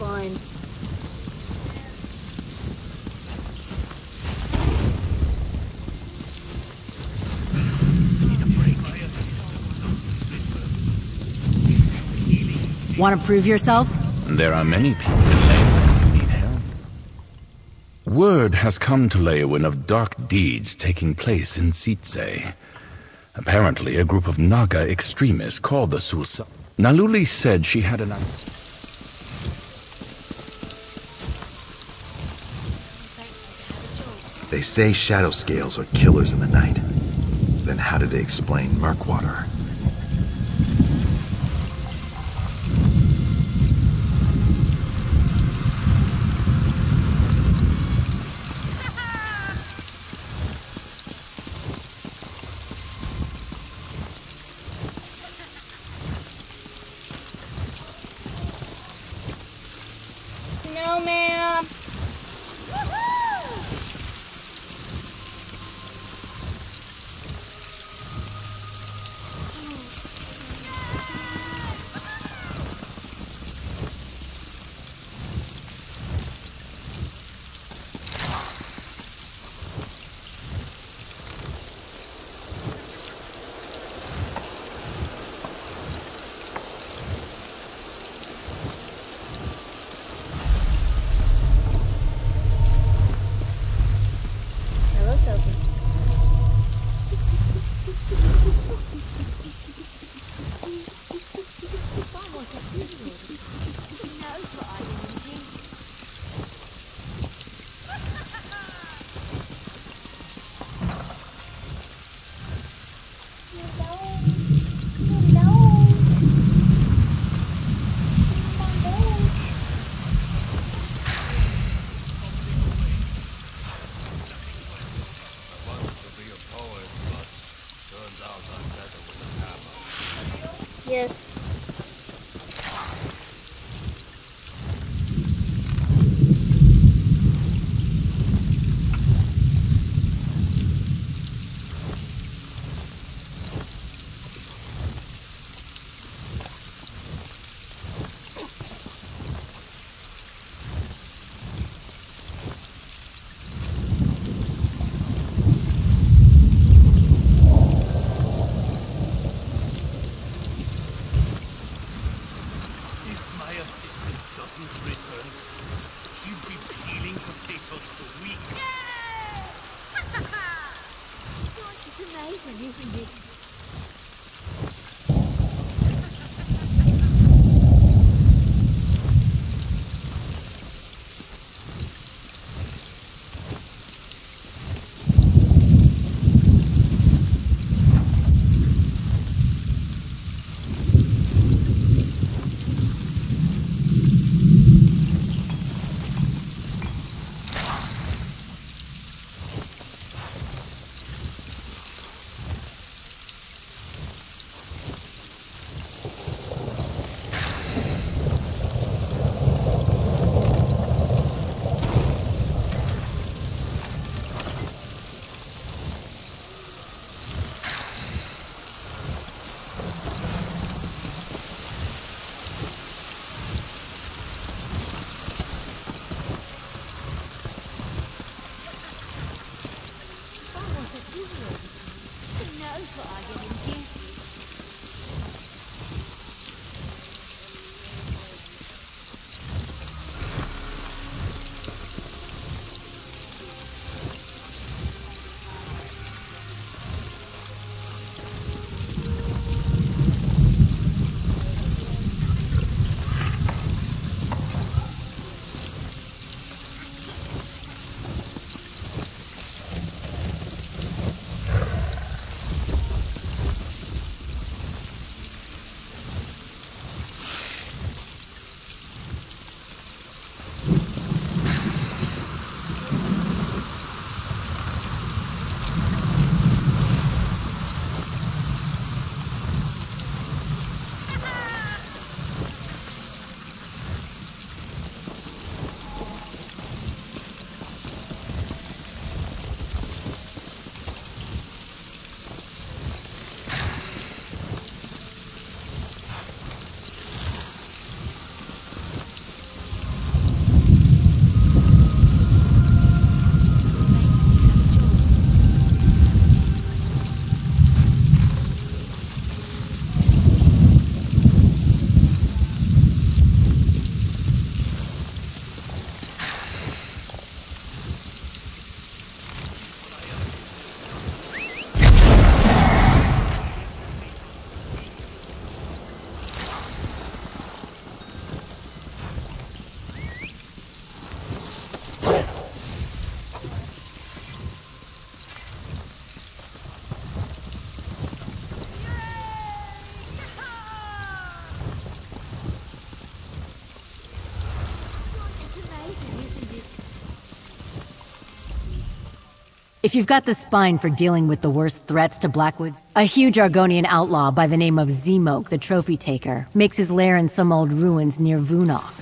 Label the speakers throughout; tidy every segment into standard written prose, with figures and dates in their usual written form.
Speaker 1: fine.
Speaker 2: Want to prove yourself?
Speaker 3: There are many people in Leyawiin who need help. Word has come to Leyawiin of dark deeds taking place in Sitse. Apparently, a group of Naga extremists called the Sulsa. Naluli said she had an...
Speaker 4: They say shadow scales are killers in the night. Then how do they explain Murkwater?
Speaker 1: No, ma'am. Hello, Sophie.
Speaker 5: Mom wasn't busy all the time. He knows what I wanted.
Speaker 1: Yes.
Speaker 6: If my assistant doesn't return soon, she'll be peeling potatoes for weeks.
Speaker 5: Life is amazing, isn't it?
Speaker 2: If you've got the spine for dealing with the worst threats to Blackwoods, a huge Argonian outlaw by the name of Zemok, the Trophy Taker, makes his lair in some old ruins near Vunok.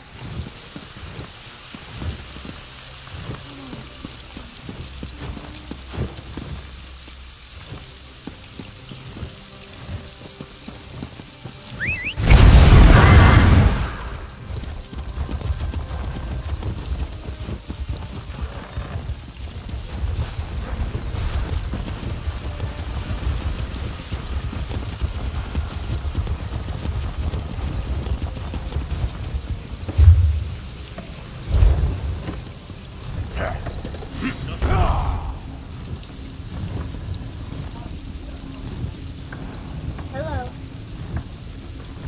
Speaker 1: Hello.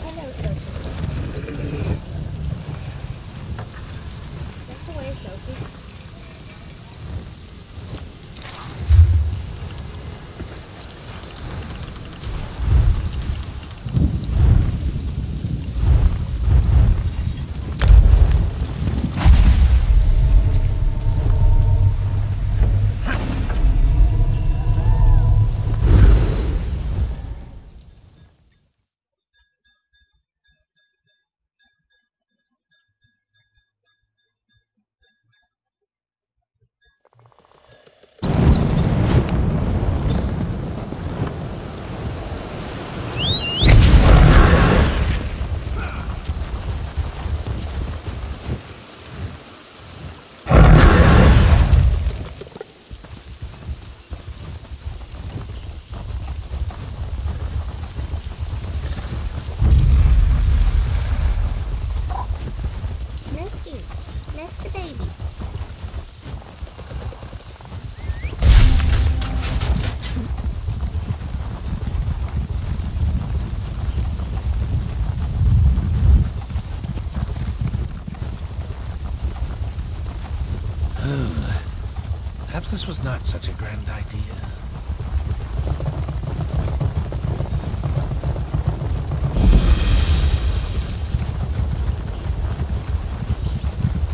Speaker 1: Hello, Sophie. That's away, Sophie. Nesty. Nesty baby.
Speaker 6: Perhaps this was not such a grand idea.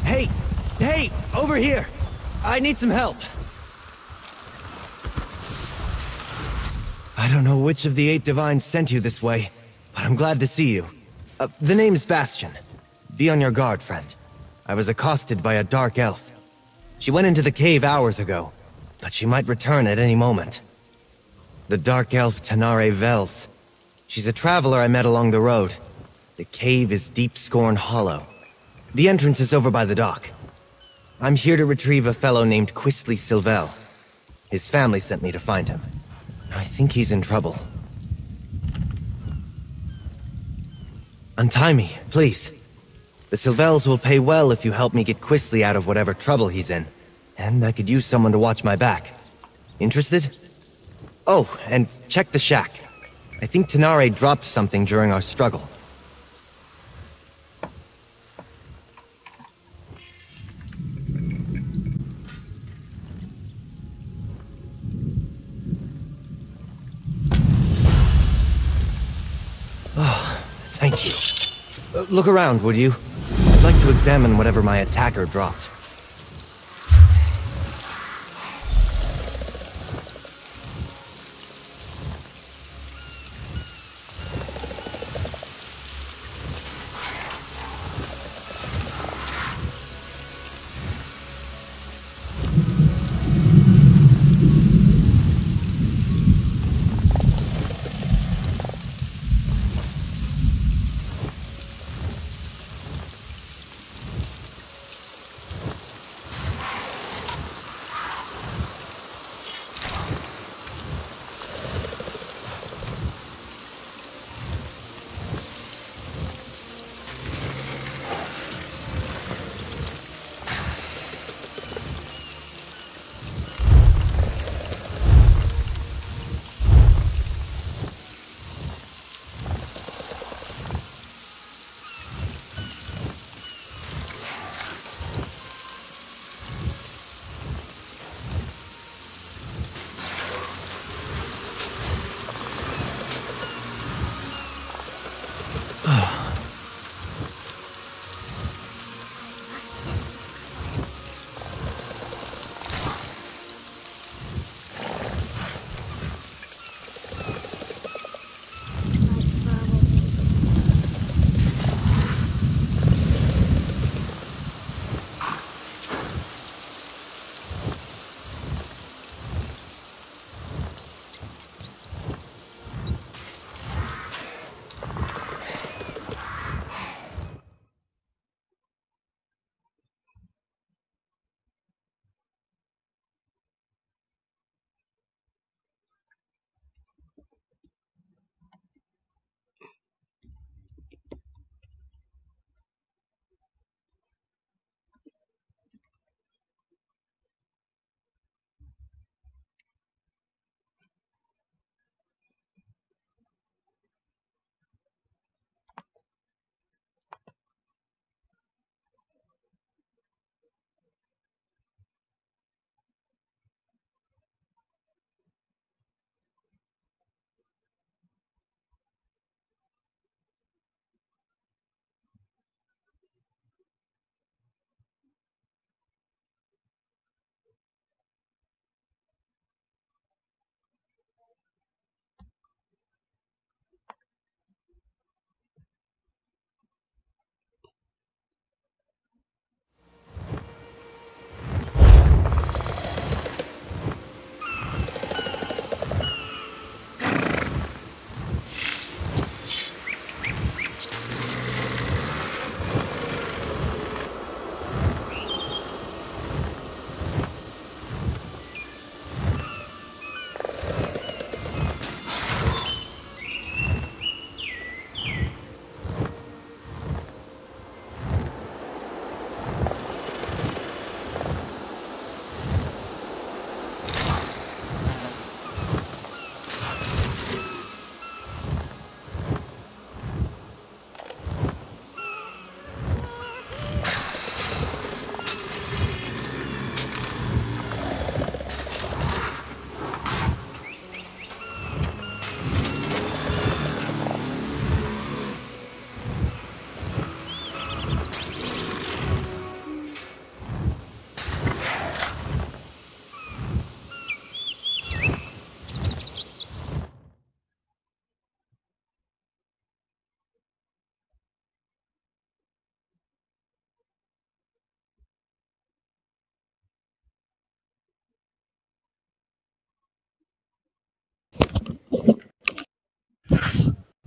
Speaker 7: Hey! Hey! Over here! I need some help. I don't know which of the 8 divines sent you this way, but I'm glad to see you. The name's Bastion. Be on your guard, friend. I was accosted by a dark elf. She went into the cave hours ago, but she might return at any moment. The dark elf Tanare Vels. She's a traveler I met along the road. The cave is Deep Scorn Hollow. The entrance is over by the dock. I'm here to retrieve a fellow named Quistley Silvel. His family sent me to find him. I think he's in trouble. Untie me, please. The Silvels will pay well if you help me get Quistley out of whatever trouble he's in. And I could use someone to watch my back. Interested? Oh, and check the shack. I think Tanare dropped something during our struggle. Oh, thank you. Look around, would you? I'd like to examine whatever my attacker dropped.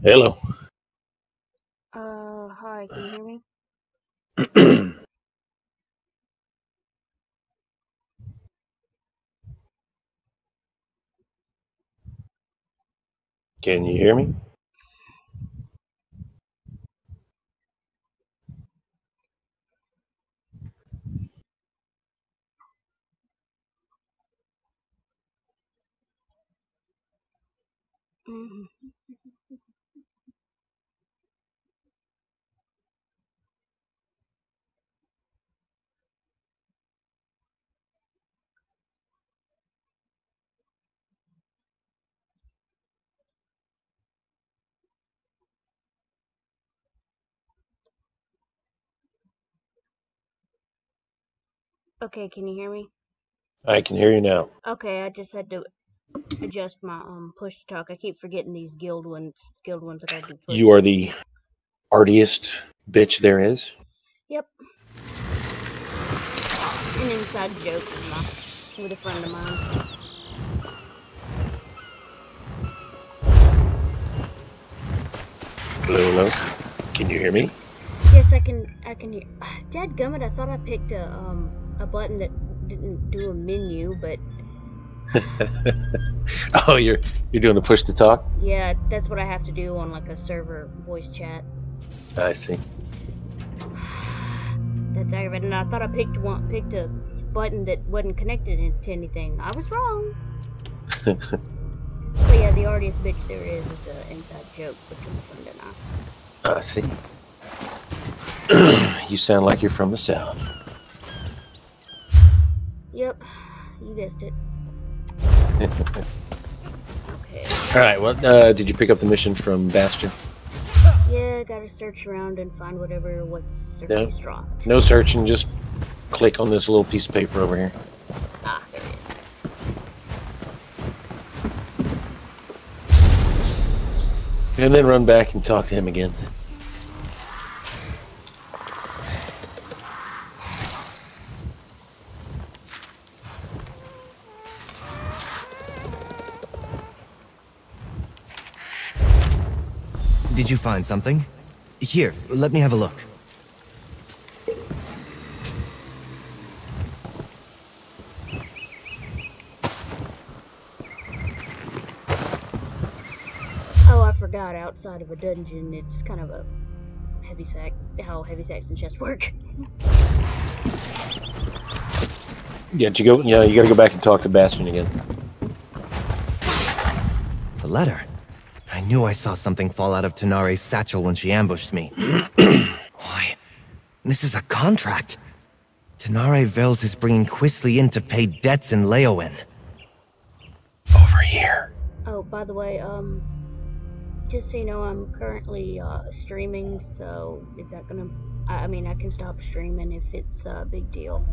Speaker 8: Hello.
Speaker 1: Hi, can you hear me?
Speaker 8: Can you hear me?
Speaker 1: Mm-hmm. Okay, can you hear me?
Speaker 8: I can hear you now.
Speaker 1: Okay, I just had to adjust my push to talk. I keep forgetting these guild ones. I gotta do push
Speaker 8: You are
Speaker 1: to.
Speaker 8: the artiest bitch there is.
Speaker 1: Yep, an inside joke with a friend of mine.
Speaker 8: Hello, hello. Can you hear me?
Speaker 1: Yes, I can. I can hear. Dadgummit, I thought I picked a button that didn't do a menu, but
Speaker 8: Oh, you're doing the push to talk?
Speaker 1: yeah, that's what I have to do on like a server voice chat.
Speaker 8: I see.
Speaker 1: That's aggravating. I thought I picked a button that wasn't connected to anything. I was wrong. But yeah, the artiest bitch there is an inside joke between a friend and I.
Speaker 8: I see. You sound like you're from the south.
Speaker 1: Yep, you guessed it. Okay.
Speaker 8: All right. Well, did you pick up the mission from Bastion?
Speaker 1: Yeah, gotta search around and find what's surface dropped.
Speaker 8: No searching. Just click on this little piece of paper over here.
Speaker 1: Ah, there it is.
Speaker 8: And then run back and talk to him again.
Speaker 7: Did you find something? Here, let me have a look.
Speaker 1: Oh, I forgot. Outside of a dungeon, it's kind of a heavy sack. How heavy sacks and chests work.
Speaker 8: Yeah, did you go? Yeah, you got to go back and talk to Bastion again.
Speaker 7: The letter. I knew I saw something fall out of Tanare's satchel when she ambushed me. Why? This is a contract. Tanare Vels is bringing Quisly in to pay debts in Leowen.
Speaker 8: Over here.
Speaker 1: Oh, by the way, just so you know, I'm currently streaming. So is that gonna? I mean, I can stop streaming if it's a big deal.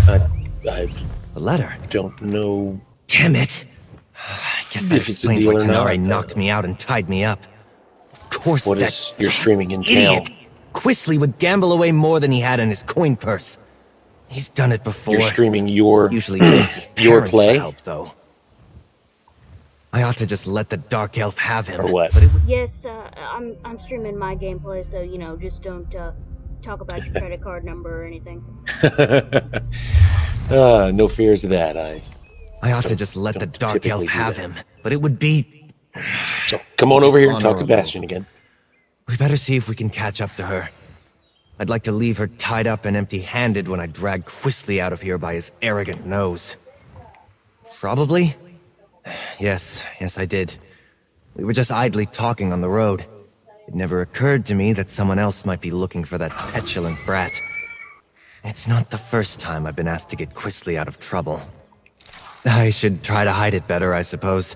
Speaker 8: I
Speaker 7: The letter.
Speaker 8: don't know.
Speaker 7: Damn it! I guess that
Speaker 8: If it's a
Speaker 7: explains
Speaker 8: deal
Speaker 7: why
Speaker 8: or not,
Speaker 7: Tanare knocked me out and tied me up. Of course,
Speaker 8: What
Speaker 7: that
Speaker 8: is your streaming in
Speaker 7: idiot
Speaker 8: town?
Speaker 7: Quisly would gamble away more than he had in his coin purse. He's done it before.
Speaker 8: You're streaming your
Speaker 7: Usually begs his
Speaker 8: your
Speaker 7: parents
Speaker 8: play?
Speaker 7: for help, though. I ought to just let the Dark Elf have him.
Speaker 8: Or what?
Speaker 7: But it would...
Speaker 1: Yes, I'm streaming my gameplay, so you know, just don't talk about your credit card number or anything.
Speaker 8: No fears of that. I
Speaker 7: I ought to just let the
Speaker 8: don't
Speaker 7: Dark Elf
Speaker 8: typically do
Speaker 7: have
Speaker 8: that.
Speaker 7: him. But it would be...
Speaker 8: So come on over here and talk to
Speaker 7: Dishonorable.
Speaker 8: Bastion again.
Speaker 7: We better see if we can catch up to her. I'd like to leave her tied up and empty-handed when I drag Quisly out of here by his arrogant nose. Probably? Yes, I did. We were just idly talking on the road. It never occurred to me that someone else might be looking for that petulant brat. It's not the first time I've been asked to get Quisly out of trouble. I should try to hide it better, I suppose.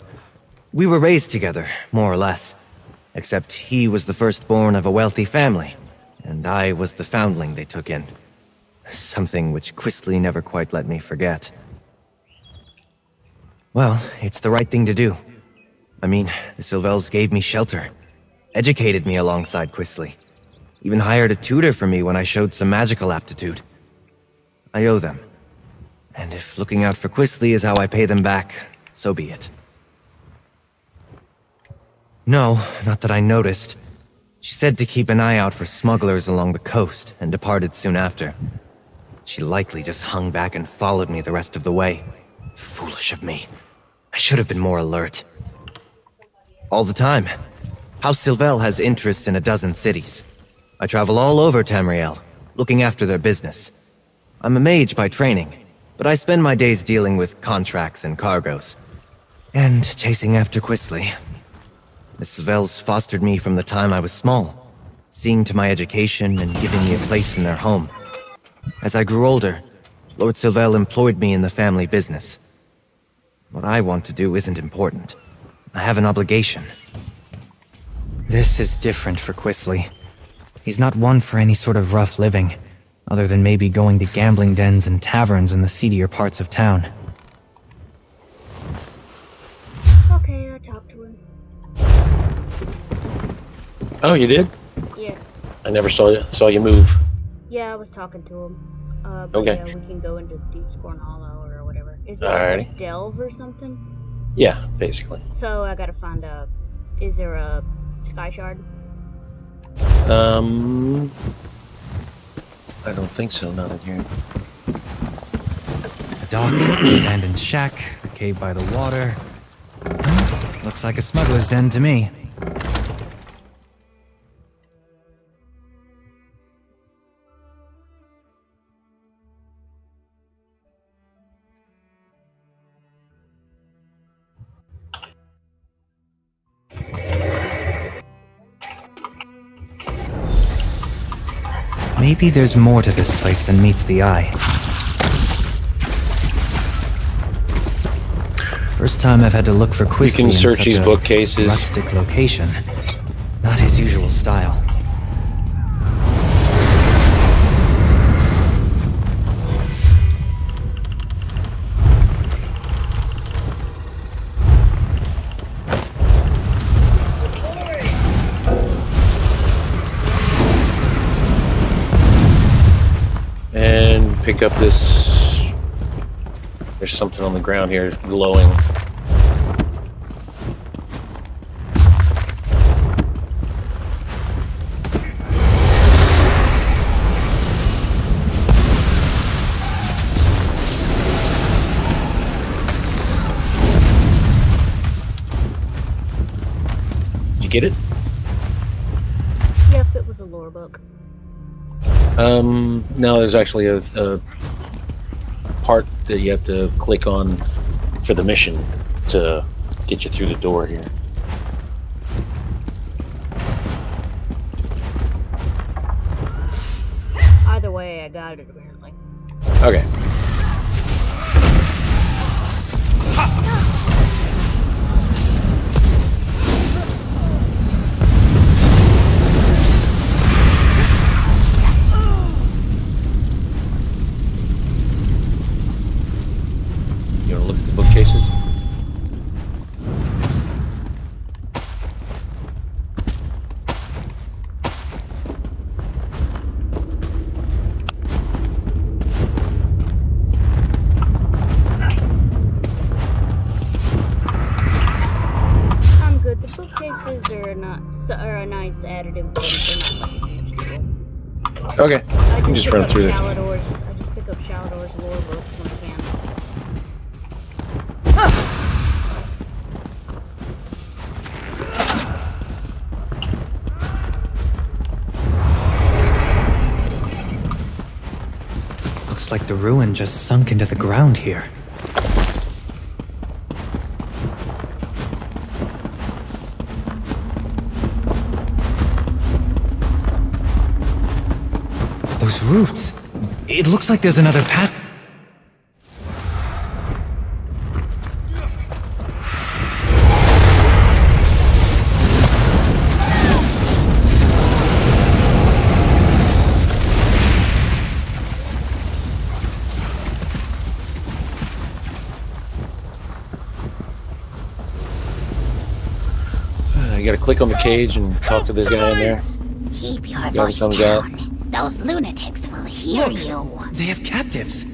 Speaker 7: We were raised together, more or less. Except he was the firstborn of a wealthy family, and I was the foundling they took in. Something which Quisly never quite let me forget. Well, it's the right thing to do. I mean, the Sylvels gave me shelter, educated me alongside Quisly, even hired a tutor for me when I showed some magical aptitude. I owe them. And if looking out for Quisly is how I pay them back, so be it. No, not that I noticed. She said to keep an eye out for smugglers along the coast, and departed soon after. She likely just hung back and followed me the rest of the way. Foolish of me. I should have been more alert. All the time. House Sylvel has interests in a dozen cities. I travel all over Tamriel, looking after their business. I'm a mage by training, but I spend my days dealing with contracts and cargoes. And chasing after Quisly. Miss Sylvel's fostered me from the time I was small, seeing to my education and giving me a place in their home. As I grew older, Lord Sylvel employed me in the family business. What I want to do isn't important. I have an obligation. This is different for Quisly. He's not one for any sort of rough living, other than maybe going to gambling dens and taverns in the seedier parts of town.
Speaker 1: Okay, I talked to him.
Speaker 8: Oh, you did?
Speaker 1: Yeah.
Speaker 8: I never saw you move.
Speaker 1: Yeah, I was talking to him. But
Speaker 8: Okay.
Speaker 1: yeah, we can go into Deepscorn Hollow or whatever. Is it
Speaker 8: Alrighty.
Speaker 1: a delve or something?
Speaker 8: Yeah, basically.
Speaker 1: So I gotta find a... Is there a sky shard?
Speaker 8: I don't think so, not in here.
Speaker 7: A dock, an abandoned shack, a cave by the water. Looks like a smuggler's den to me. Maybe there's more to this place than meets the eye. First time I've had to look for Quisly
Speaker 8: You can
Speaker 7: in
Speaker 8: search
Speaker 7: such
Speaker 8: these
Speaker 7: a
Speaker 8: bookcases.
Speaker 7: rustic location. Not his usual style.
Speaker 8: And pick up this. There's something on the ground here, it's glowing. Did you get it?
Speaker 1: Yep, it was a lore book.
Speaker 8: No, there's actually a part that you have to click on for the mission to get you through the door here.
Speaker 1: Either way, I got it apparently.
Speaker 8: Okay. You wanna look at the bookcases?
Speaker 1: I'm good. The bookcases are a nice additive, but they're not like a huge deal.
Speaker 8: Okay.
Speaker 1: I
Speaker 8: You can just
Speaker 1: pick
Speaker 8: run
Speaker 1: up
Speaker 8: through this.
Speaker 1: Shalador's, I just pick up Shalador's lore books when I can.
Speaker 7: Looks like the ruin just sunk into the ground here. Those roots! It looks like there's another path.
Speaker 8: You gotta click on the cage and talk to this guy in there.
Speaker 5: Keep your
Speaker 8: Guy
Speaker 5: voice
Speaker 8: comes out.
Speaker 5: down. Those lunatics will hear
Speaker 7: Look!
Speaker 5: you.
Speaker 7: They have captives.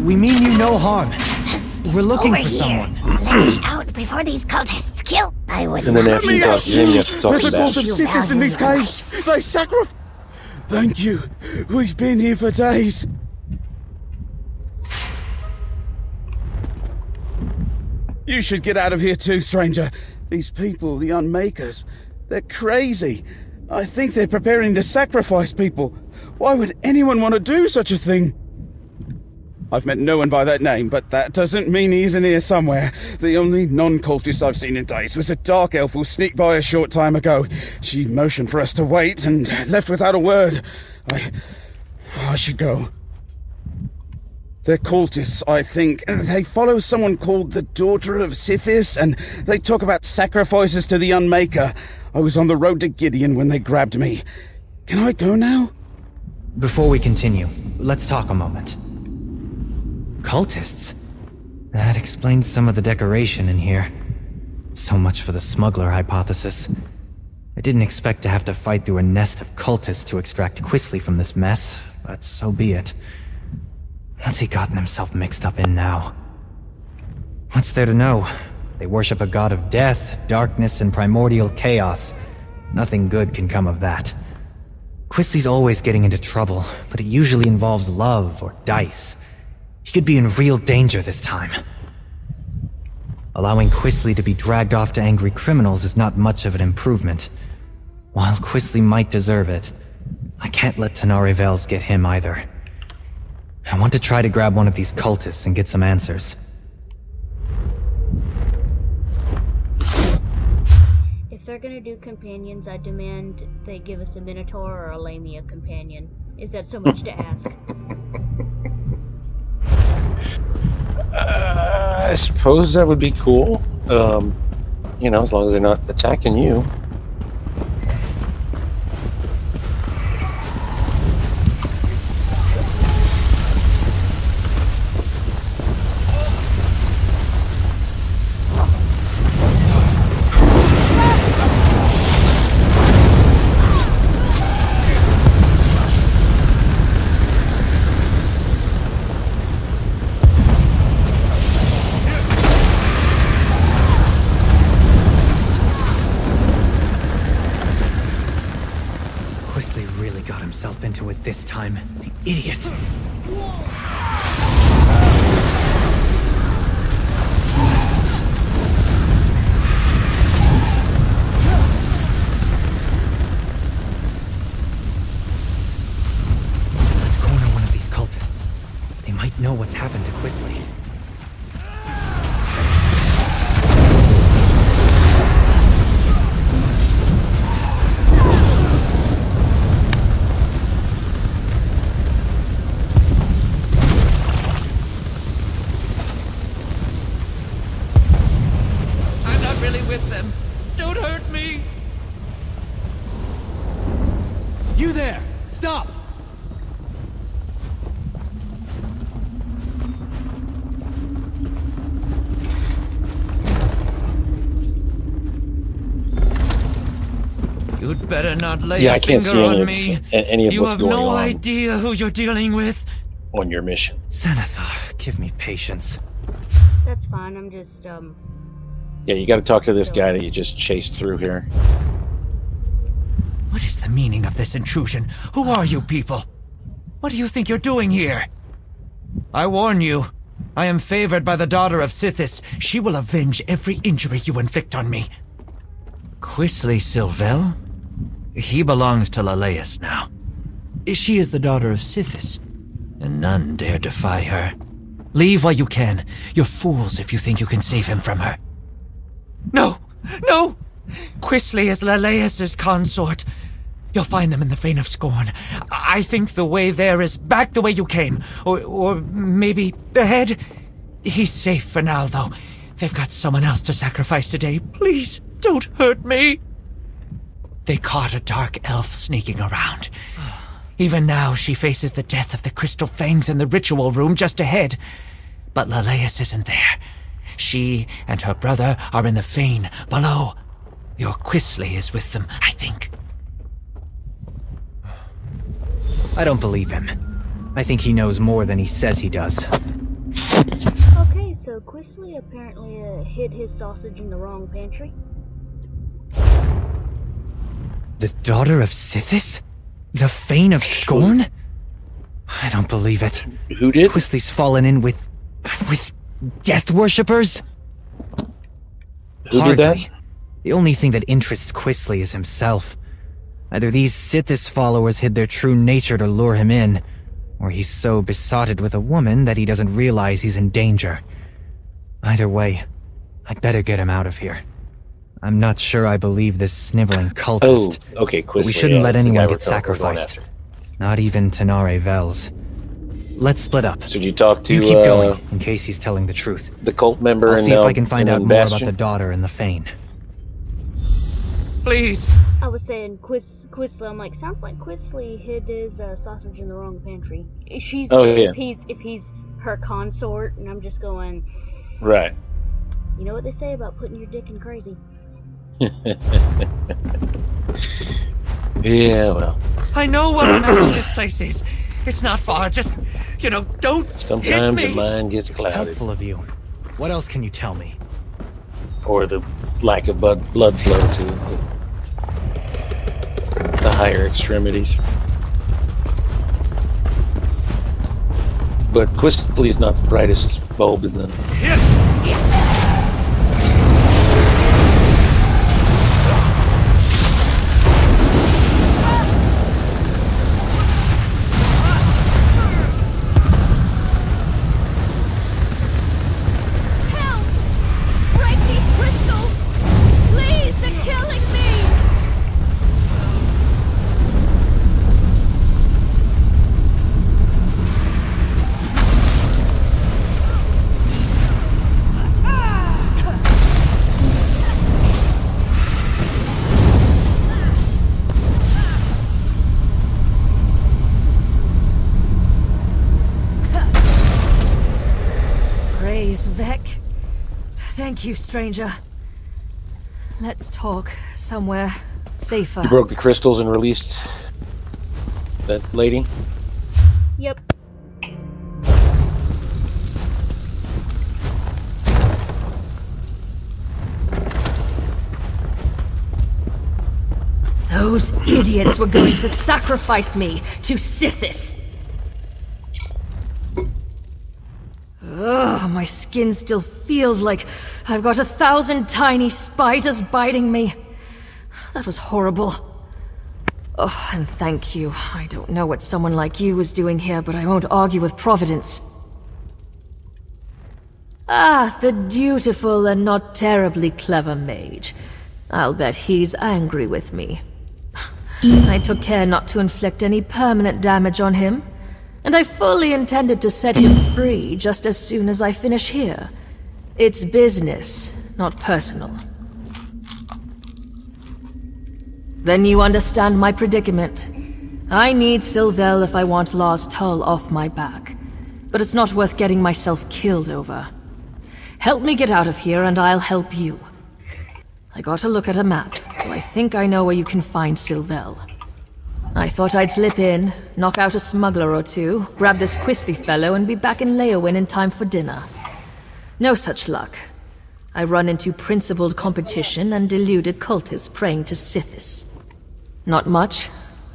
Speaker 7: We mean you no harm. We're looking
Speaker 5: Over
Speaker 7: for
Speaker 5: here.
Speaker 7: someone.
Speaker 5: Let me out before these cultists kill. I would
Speaker 8: And then
Speaker 5: not
Speaker 8: after you talk to him, you have to talk
Speaker 9: There's
Speaker 8: to
Speaker 9: a cult of
Speaker 8: Bastion.
Speaker 9: Sithis in these caves. They sacrifice. Thank you. We've been here for days. You should get out of here too, stranger. These people, the Unmakers, they're crazy. I think they're preparing to sacrifice people. Why would anyone want to do such a thing? I've met no one by that name, but that doesn't mean he isn't here somewhere. The only non-cultist I've seen in days was a dark elf who sneaked by a short time ago. She motioned for us to wait and left without a word. I should go. They're cultists, I think. They follow someone called the Daughter of Sithis, and they talk about sacrifices to the Unmaker. I was on the road to Gideon when they grabbed me. Can I go now?
Speaker 7: Before we continue, let's talk a moment. Cultists? That explains some of the decoration in here. So much for the smuggler hypothesis. I didn't expect to have to fight through a nest of cultists to extract Quisley from this mess, but so be it. What's he gotten himself mixed up in now? What's there to know? They worship a god of death, darkness, and primordial chaos. Nothing good can come of that. Quisley's always getting into trouble, but it usually involves love or dice. He could be in real danger this time. Allowing Quisley to be dragged off to angry criminals is not much of an improvement. While Quisley might deserve it, I can't let Tenari Vales get him either. I want to try to grab one of these cultists and get some answers.
Speaker 1: If they're gonna do companions, I demand they give us a Minotaur or a Lamia companion. Is that so much to ask?
Speaker 8: I suppose that would be cool. You know, as long as they're not attacking you.
Speaker 7: Into it this time. The idiot! Let's corner one of these cultists. They might know what's happened to Quisley.
Speaker 10: Better not lay
Speaker 8: Yeah,
Speaker 10: a
Speaker 8: I can't see
Speaker 10: finger on
Speaker 8: any
Speaker 10: me.
Speaker 8: of any of
Speaker 10: You
Speaker 8: what's
Speaker 10: have
Speaker 8: going
Speaker 10: no
Speaker 8: on
Speaker 10: idea who you're dealing with.
Speaker 8: on your mission.
Speaker 7: Xanathar, give me patience.
Speaker 1: That's fine, I'm just,
Speaker 8: Yeah, you got to talk to this guy that you just chased through here.
Speaker 10: What is the meaning of this intrusion? Who are you people? What do you think you're doing here? I warn you, I am favored by the Daughter of Sithis. She will avenge every injury you inflict on me. Quisley Sylvel? He belongs to Leleus now. She is the Daughter of Sithis, and none dare defy her. Leave while you can. You're fools if you think you can save him from her. No! No! Quisley is Leleus's consort. You'll find them in the Vein of Scorn. I think the way there is back the way you came. Or maybe ahead. He's safe for now, though. They've got someone else to sacrifice today. Please, don't hurt me. They caught a dark elf sneaking around. Even now, she faces the death of the Crystal Fangs in the ritual room just ahead. But Leleus isn't there. She and her brother are in the Vein below. Your Quisley is with them, I think.
Speaker 7: I don't believe him. I think he knows more than he says he does.
Speaker 1: Okay, so Quisley apparently hid his sausage in the wrong pantry.
Speaker 7: The daughter of Sithis? The Fane of Scorn? I don't believe it.
Speaker 8: Who did?
Speaker 7: Quisley's fallen in with death worshippers?
Speaker 8: Who did that?
Speaker 7: Hardly. The only thing that interests Quisley is himself. Either these Sithis followers hid their true nature to lure him in, or he's so besotted with a woman that he doesn't realize he's in danger. Either way, I'd better get him out of here. I'm not sure I believe this sniveling cultist.
Speaker 8: Oh, okay,
Speaker 7: but we
Speaker 8: Quisley,
Speaker 7: shouldn't let
Speaker 8: that's the guy
Speaker 7: anyone
Speaker 8: we're
Speaker 7: get
Speaker 8: going
Speaker 7: sacrificed.
Speaker 8: after.
Speaker 7: Not even Tanare Vels. Let's split up.
Speaker 8: So did you talk to
Speaker 7: You keep going, in case he's telling the truth.
Speaker 8: the cult member
Speaker 7: I'll
Speaker 8: and
Speaker 7: see if I can find out more
Speaker 8: Bastion?
Speaker 7: about the daughter and the Fane.
Speaker 10: Please.
Speaker 1: I was saying Quisley. I'm like, sounds like Quisley hid his sausage in the wrong pantry. She's
Speaker 8: yeah.
Speaker 1: if he's her consort, and I'm just going.
Speaker 8: Right.
Speaker 1: You know what they say about putting your dick in crazy.
Speaker 8: Yeah, well.
Speaker 10: I know what a map this place is. It's not far. Just, don't
Speaker 8: Sometimes
Speaker 10: hit
Speaker 8: the
Speaker 10: me.
Speaker 8: mind gets clouded.
Speaker 7: Helpful of you. What else can you tell me?
Speaker 8: Or the lack of blood flow to the higher extremities. But Quisley's not the brightest bulb in the...
Speaker 5: Help! Break these crystals! Please, they're killing me!
Speaker 2: Praise Vec. Thank you, stranger. Let's talk somewhere safer.
Speaker 8: You broke the crystals and released that lady?
Speaker 1: Yep.
Speaker 2: Those idiots were going to sacrifice me to Sithis. Ugh, my skin still feels like I've got 1,000 tiny spiders biting me. That was horrible. Oh, and thank you. I don't know what someone like you is doing here, but I won't argue with Providence. Ah, the dutiful and not terribly clever mage. I'll bet he's angry with me. I took care not to inflict any permanent damage on him, and I fully intended to set him free just as soon as I finish here. It's business, not personal. Then you understand my predicament. I need Sylvel if I want Lars Tull off my back, but it's not worth getting myself killed over. Help me get out of here and I'll help you. I got a look at a map, so I think I know where you can find Sylvel. I thought I'd slip in, knock out a smuggler or two, grab this Quisley fellow, and be back in Leowin in time for dinner. No such luck. I run into principled competition and deluded cultists praying to Sithis. Not much.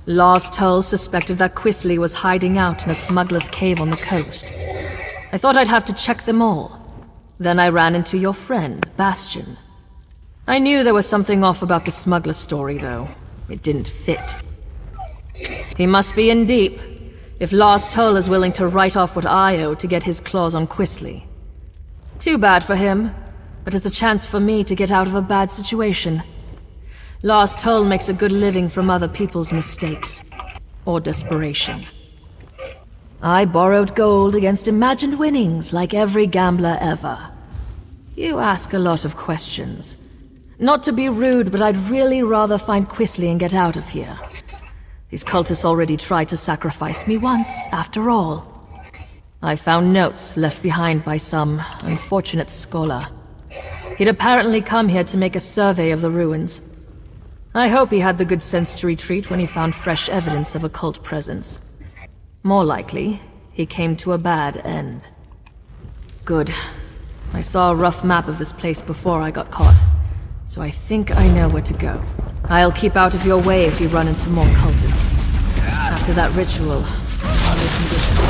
Speaker 2: Lars Tull suspected that Quisley was hiding out in a smuggler's cave on the coast. I thought I'd have to check them all. Then I ran into your friend, Bastion. I knew there was something off about the smuggler story, though. It didn't fit. He must be in deep, if Lars Tull is willing to write off what I owe to get his claws on Quisley. Too bad for him, but it's a chance for me to get out of a bad situation. Lars Tull makes a good living from other people's mistakes. Or desperation. I borrowed gold against imagined winnings like every gambler ever. You ask a lot of questions. Not to be rude, but I'd really rather find Quisley and get out of here. These cultists already tried to sacrifice me once, after all. I found notes left behind by some unfortunate scholar. He'd apparently come here to make a survey of the ruins. I hope he had the good sense to retreat when he found fresh evidence of a cult presence. More likely, he came to a bad end. Good. I saw a rough map of this place before I got caught, so I think I know where to go. I'll keep out of your way if you run into more cultists. After that ritual, other conditions.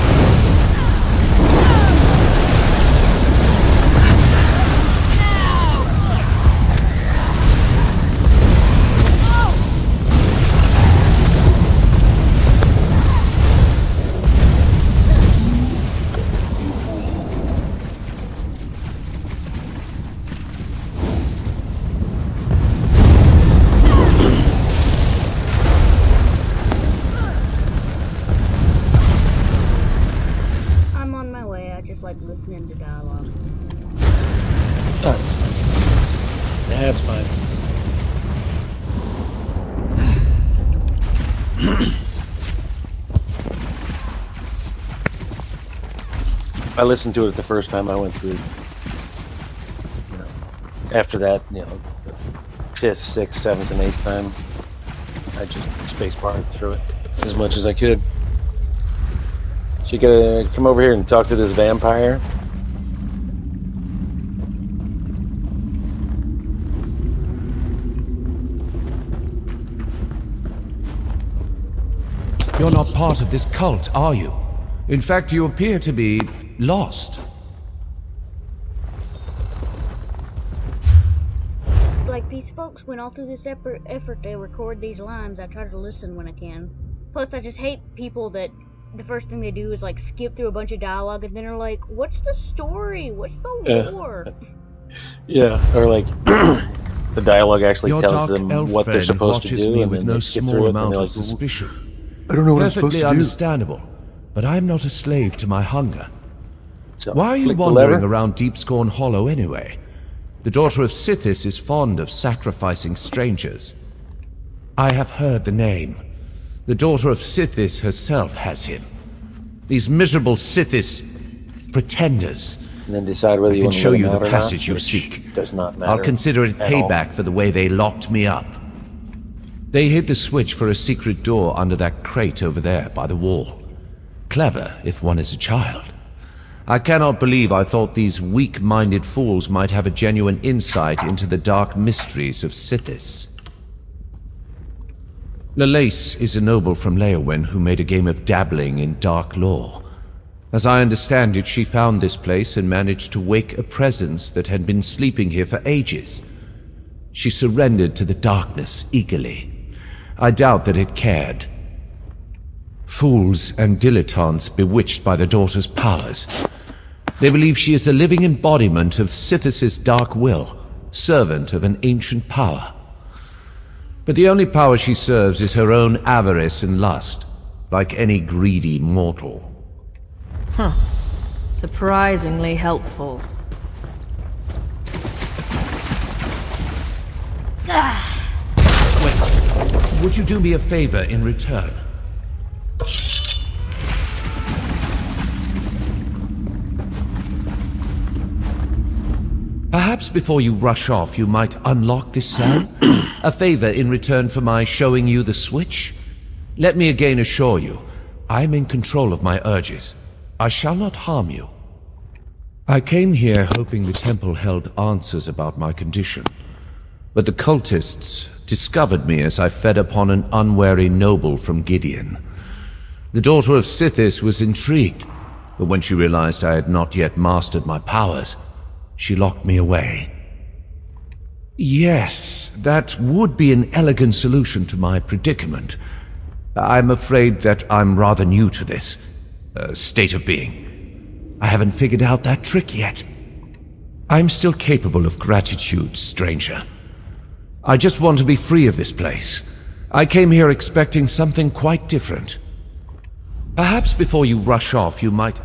Speaker 1: Listening to dialogue.
Speaker 8: That's fine. I listened to it the first time I went through. You know, after that, you know, the 5th, 6th, 7th, and 8th time, I just spacebarred through it as much as I could. So you gotta come over here and talk to this vampire.
Speaker 10: You're not part of this cult, are you? In fact, you appear to be lost.
Speaker 1: It's like these folks went all through this effort to record these lines. I try to listen when I can. Plus, I just hate people that the first thing they do is like skip through a bunch of dialogue and then are like, what's the story? What's the lore?
Speaker 8: Yeah, or like the dialogue actually
Speaker 10: Your
Speaker 8: tells
Speaker 10: dark
Speaker 8: them
Speaker 10: elf
Speaker 8: what they're
Speaker 10: friend
Speaker 8: supposed to
Speaker 10: watches
Speaker 8: do,
Speaker 10: me
Speaker 8: and
Speaker 10: with
Speaker 8: then
Speaker 10: no
Speaker 8: they skip
Speaker 10: small
Speaker 8: through it, and
Speaker 10: amount
Speaker 8: they're
Speaker 10: of
Speaker 8: like,
Speaker 10: suspicion.
Speaker 6: I don't know what I'm supposed
Speaker 10: Perfectly
Speaker 6: to do.
Speaker 10: understandable, but I'm not a slave to my hunger.
Speaker 8: So,
Speaker 10: Why are you
Speaker 8: flick the
Speaker 10: wandering
Speaker 8: lever.
Speaker 10: around Deepscorn Hollow anyway? The daughter of Sithis is fond of sacrificing strangers. I have heard the name. The daughter of Sithis herself has him. These miserable Sithis pretenders.
Speaker 8: And then decide whether
Speaker 10: I
Speaker 8: you
Speaker 10: can
Speaker 8: want to
Speaker 10: show
Speaker 8: let
Speaker 10: you
Speaker 8: them
Speaker 10: the
Speaker 8: out or
Speaker 10: passage
Speaker 8: not,
Speaker 10: you
Speaker 8: which
Speaker 10: seek.
Speaker 8: does not matter.
Speaker 10: I'll consider it
Speaker 8: at all.
Speaker 10: payback for the way they locked me up. They hid the switch for a secret door under that crate over there by the wall. Clever, if one is a child. I cannot believe I thought these weak-minded fools might have a genuine insight into the dark mysteries of Sithis. Lalace is a noble from Leowen who made a game of dabbling in dark lore. As I understand it, she found this place and managed to wake a presence that had been sleeping here for ages. She surrendered to the darkness eagerly. I doubt that it cared. Fools and dilettantes bewitched by the daughter's powers. They believe she is the living embodiment of Sithis' dark will, servant of an ancient power. But the only power she serves is her own avarice and lust, like any greedy mortal.
Speaker 2: Huh. Surprisingly helpful.
Speaker 10: Wait. Would you do me a favor in return? Perhaps before you rush off, you might unlock this cell? A favor in return for my showing you the switch? Let me again assure you, I'm in control of my urges. I shall not harm you. I came here hoping the temple held answers about my condition. But the cultists discovered me as I fed upon an unwary noble from Gideon. The daughter of Sithis was intrigued, but when she realized I had not yet mastered my powers, she locked me away. Yes, that would be an elegant solution to my predicament. I'm afraid that I'm rather new to this state of being. I haven't figured out that trick yet. I'm still capable of gratitude, stranger. I just want to be free of this place. I came here expecting something quite different. Perhaps before you rush off, you might...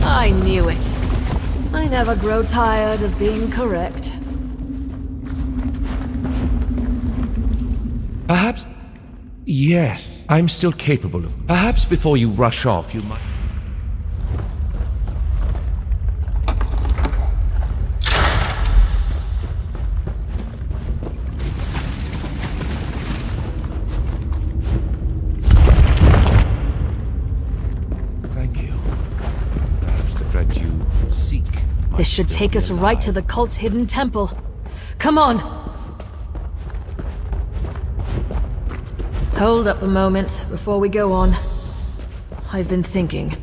Speaker 2: I knew it. I never grow tired of being correct.
Speaker 10: Perhaps... Yes, I'm still capable of... Perhaps before you rush off, you might... Thank you. Perhaps the friend
Speaker 2: should take us right to the cult's hidden temple. Come on! Hold up a moment before we go on. I've been thinking.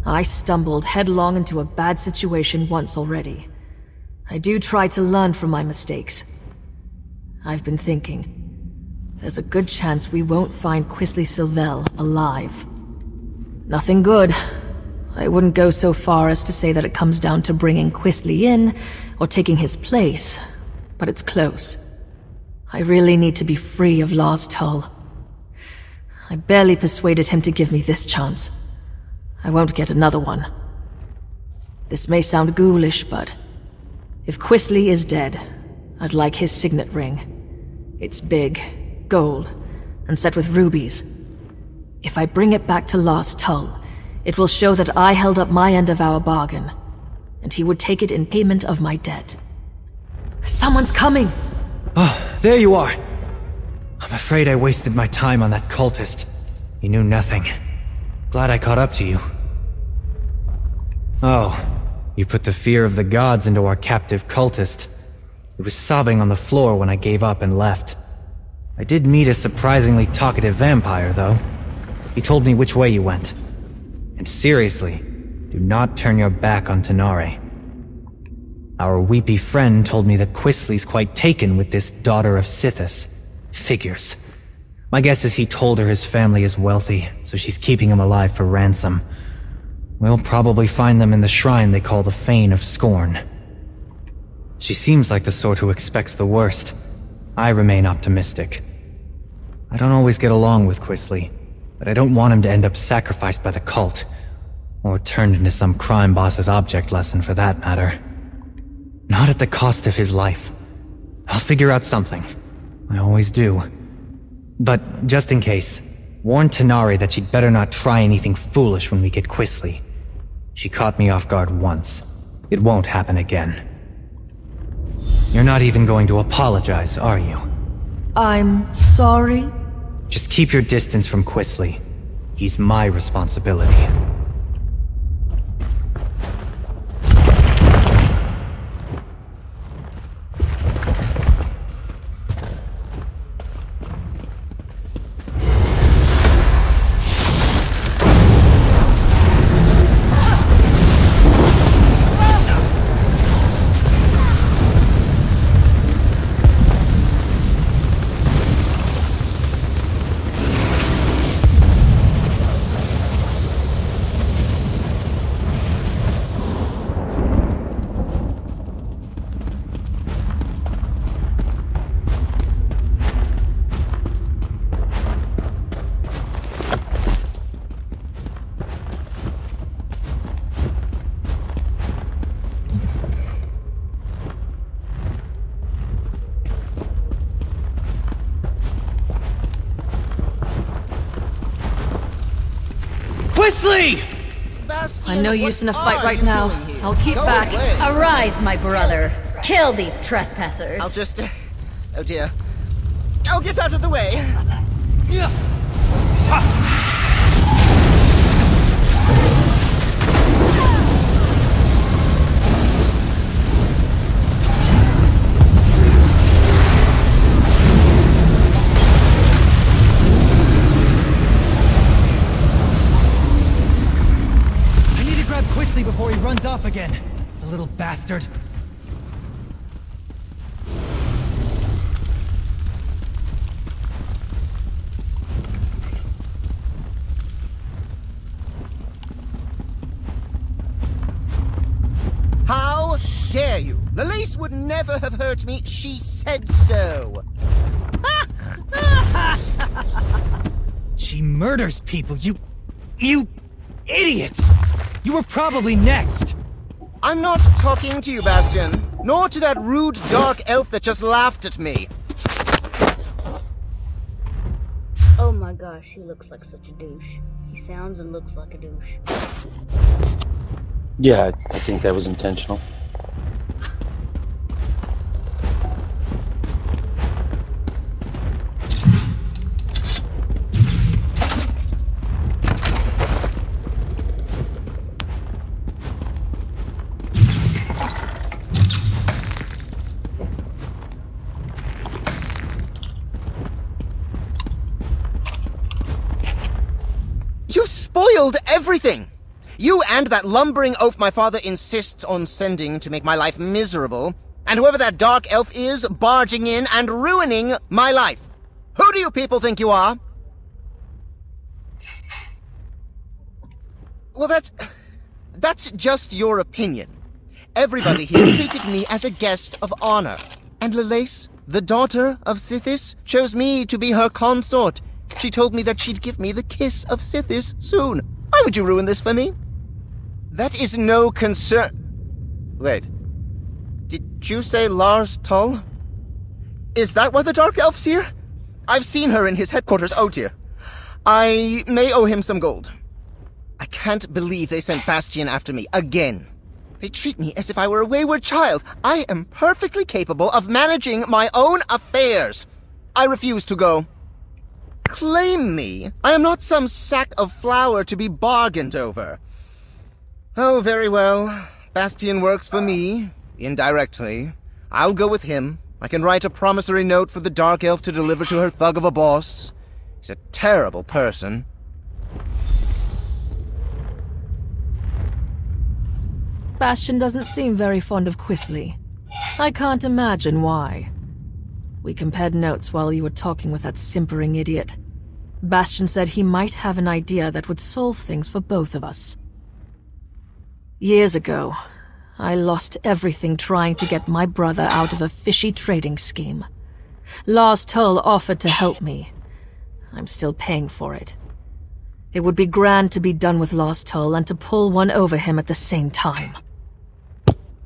Speaker 2: I stumbled headlong into a bad situation once already. I do try to learn from my mistakes. I've been thinking. There's a good chance we won't find Quisly Sylvel alive. Nothing good. I wouldn't go so far as to say that it comes down to bringing Quisly in, or taking his place, but it's close. I really need to be free of Lars Tull. I barely persuaded him to give me this chance. I won't get another one. This may sound ghoulish, but if Quisly is dead, I'd like his signet ring. It's big, gold, and set with rubies. If I bring it back to Lars Tull, it will show that I held up my end of our bargain, and he would take it in payment of my debt. Someone's coming!
Speaker 7: Oh, there you are! I'm afraid I wasted my time on that cultist. He knew nothing. Glad I caught up to you. Oh, you put the fear of the gods into our captive cultist. He was sobbing on the floor when I gave up and left. I did meet a surprisingly talkative vampire, though. He told me which way you went. And seriously, do not turn your back on Tenare. Our weepy friend told me that Quisly's quite taken with this daughter of Sithis. Figures. My guess is he told her his family is wealthy, so she's keeping him alive for ransom. We'll probably find them in the shrine they call the Fane of Scorn. She seems like the sort who expects the worst. I remain optimistic. I don't always get along with Quisly, but I don't want him to end up sacrificed by the cult, or turned into some crime boss's object lesson for that matter. Not at the cost of his life. I'll figure out something. I always do. But just in case, warn Tenare that she'd better not try anything foolish when we get Quisly. She caught me off guard once. It won't happen again. You're not even going to apologize, are you?
Speaker 2: I'm sorry?
Speaker 7: Just keep your distance from Quisly. He's my responsibility.
Speaker 11: Quisly!
Speaker 2: I'm no use in a fight right now. I'll keep back.
Speaker 5: Arise, my brother. Kill these trespassers.
Speaker 11: I'll just... oh dear. I'll get out of the way.
Speaker 7: Before he runs off again, the little bastard.
Speaker 11: How dare you? Lalise would never have hurt me. She said so.
Speaker 7: She murders people, you idiot! You were probably next!
Speaker 11: I'm not talking to you, Bastion. Nor to that rude dark elf that just laughed at me.
Speaker 1: Oh my gosh, he looks like such a douche. He sounds and looks like a douche.
Speaker 8: Yeah, I think that was intentional.
Speaker 11: killed everything! You and that lumbering oaf my father insists on sending to make my life miserable, and whoever that dark elf is barging in and ruining my life. Who do you people think you are? Well, that's just your opinion. Everybody here treated me as a guest of honor, and Lelace, the daughter of Sithis, chose me to be her consort. She told me that she'd give me the kiss of Sithis soon. Why would you ruin this for me? That is no concern... Wait. Did you say Lars Tull? Is that why the Dark Elf's here? I've seen her in his headquarters, oh dear. I may owe him some gold. I can't believe they sent Bastion after me again. They treat me as if I were a wayward child. I am perfectly capable of managing my own affairs. I refuse to go. Claim me. I am not some sack of flour to be bargained over. Oh, very well. Bastion works for me, indirectly. I'll go with him. I can write a promissory note for the Dark Elf to deliver to her thug of a boss. He's a terrible person.
Speaker 2: Bastion doesn't seem very fond of Quisley. I can't imagine why. We compared notes while you were talking with that simpering idiot. Bastion said he might have an idea that would solve things for both of us. Years ago, I lost everything trying to get my brother out of a fishy trading scheme. Lars Tull offered to help me. I'm still paying for it. It would be grand to be done with Lars Tull and to pull one over him at the same time.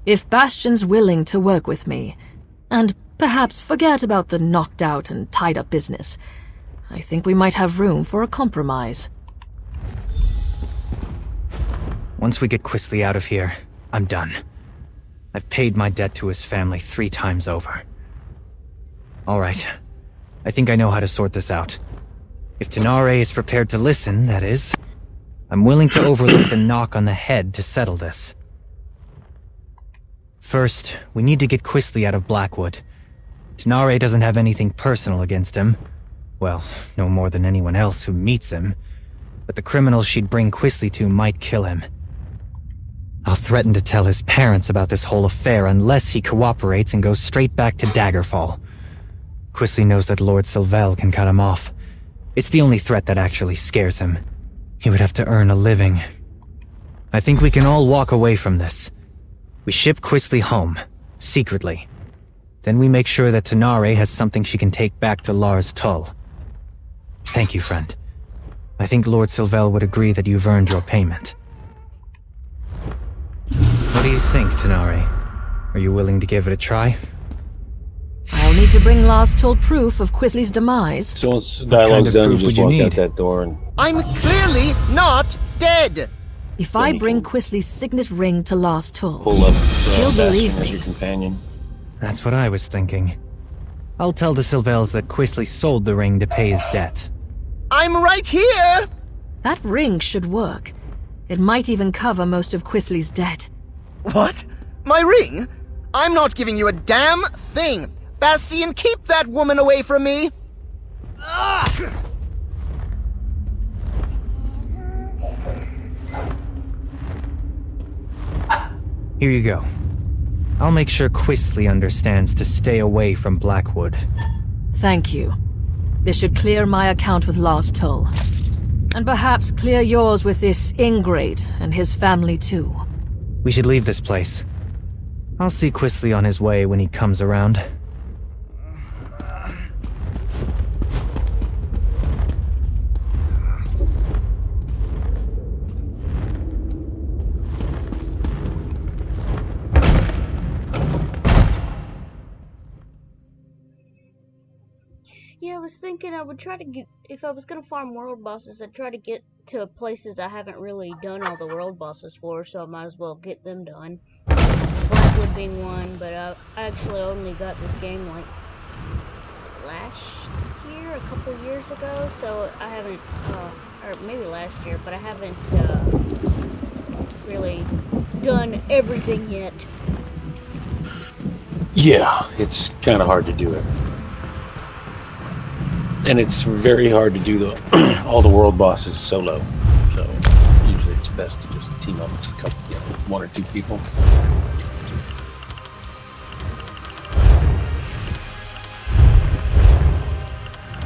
Speaker 2: If Bastion's willing to work with me, and perhaps forget about the knocked out and tied up business, I think we might have room for a compromise.
Speaker 7: Once we get Quisley out of here, I'm done. I've paid my debt to his family 3 times over. Alright. I think I know how to sort this out. If Tanare is prepared to listen, that is. I'm willing to overlook the knock on the head to settle this. First, we need to get Quisley out of Blackwood. Tanare doesn't have anything personal against him. Well, no more than anyone else who meets him. But the criminals she'd bring Quisley to might kill him. I'll threaten to tell his parents about this whole affair unless he cooperates and goes straight back to Daggerfall. Quisley knows that Lord Sylvel can cut him off. It's the only threat that actually scares him. He would have to earn a living. I think we can all walk away from this. We ship Quisley home, secretly. Then we make sure that Tanare has something she can take back to Lars Tull. Thank you, friend. I think Lord Sylvel would agree that you've earned your payment. What do you think, Tanare? Are you willing to give it a try?
Speaker 2: I'll need to bring Lars Tull proof of Quisley's demise.
Speaker 8: So once dialogue's done, you just walk out that door and...
Speaker 11: I'm clearly not dead!
Speaker 2: If I bring Quisley's signet ring to Lars Tull,
Speaker 8: pull up
Speaker 2: he'll believe
Speaker 8: as
Speaker 2: me.
Speaker 8: your companion.
Speaker 7: That's what I was thinking. I'll tell the Sylvels that Quisley sold the ring to pay his debt.
Speaker 11: I'm right here!
Speaker 2: That ring should work. It might even cover most of Quisley's debt.
Speaker 11: What? My ring? I'm not giving you a damn thing! Bastion, keep that woman away from me! Ugh!
Speaker 7: Here you go. I'll make sure Quisley understands to stay away from Blackwood.
Speaker 2: Thank you. This should clear my account with Lars Tull. And perhaps clear yours with this ingrate and his family too.
Speaker 7: We should leave this place. I'll see Quisley on his way when he comes around.
Speaker 1: Yeah, I was thinking I would try to get, if I was going to farm world bosses, I'd try to get to places I haven't really done all the world bosses for, so I might as well get them done. Blackwood being one, but I actually only got this game like last year, a couple of years ago, so I haven't, or maybe last year, but I haven't really done everything yet.
Speaker 8: Yeah, it's kind of hard to do everything. And it's very hard to do all the world bosses solo. So it's best to just team up with a couple, one or two people.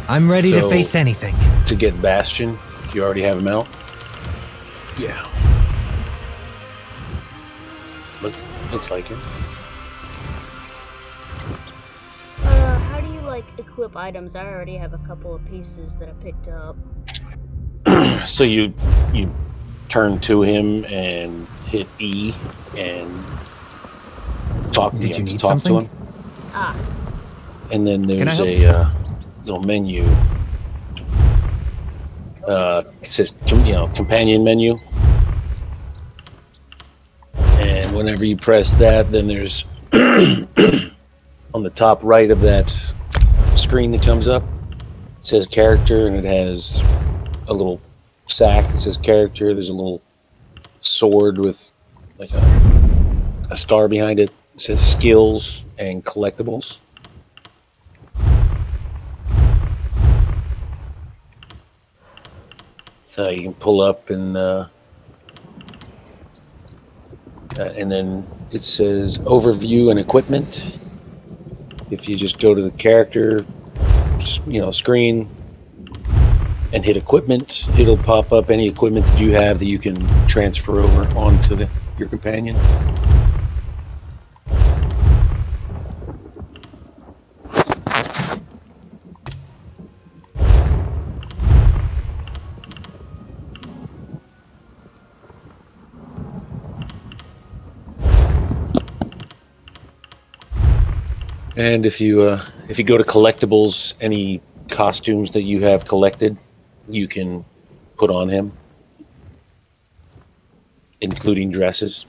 Speaker 7: I'm ready to face anything.
Speaker 8: To get Bastion, do you already have him out? Yeah. Looks like it.
Speaker 1: How do you like equip items? I already have a couple of pieces that I picked up.
Speaker 8: So you turn to him and hit E and talk.
Speaker 7: Did you need
Speaker 8: talk
Speaker 7: something?
Speaker 8: to him.
Speaker 1: Ah.
Speaker 8: And then there's a little menu. It says companion menu. And whenever you press that, then there's on the top right of that screen that comes up, it says character, and it has a little sack that says character. There's a little sword with like a star behind it. It says skills and collectibles. So you can pull up and then it says overview and equipment. If you just go to the character, screen and hit equipment, it'll pop up any equipment that you have that you can transfer over onto your companion. And if you go to collectibles, any costumes that you have collected, you can put on him, including dresses.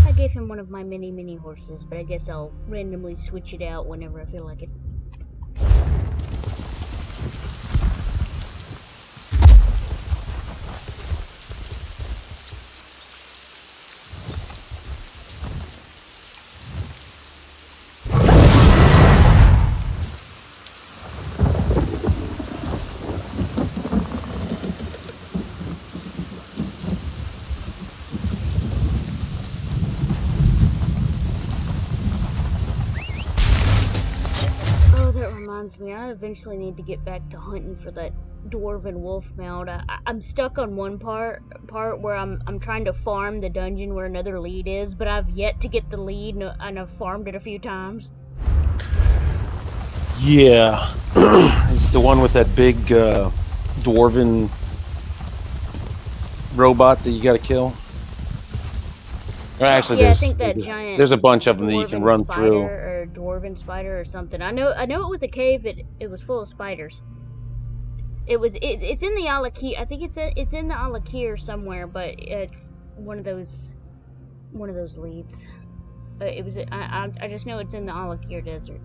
Speaker 1: I gave him one of my mini horses, but I guess I'll randomly switch it out whenever I feel like it. Me, I eventually need to get back to hunting for that dwarven wolf mount. I'm stuck on one part where I'm trying to farm the dungeon where another lead is, but I've yet to get the lead, and I've farmed it a few times.
Speaker 8: Yeah, it's the one with that big dwarven robot that you got to kill. Or actually,
Speaker 1: yeah, I think that giant.
Speaker 8: There's a bunch of them that you can run through.
Speaker 1: Or dwarven spider or something. I know it was a cave. It was full of spiders. It's in the Alakir. I think it's in the Alakir somewhere, but it's one of those leads. I just know it's in the Alakir desert.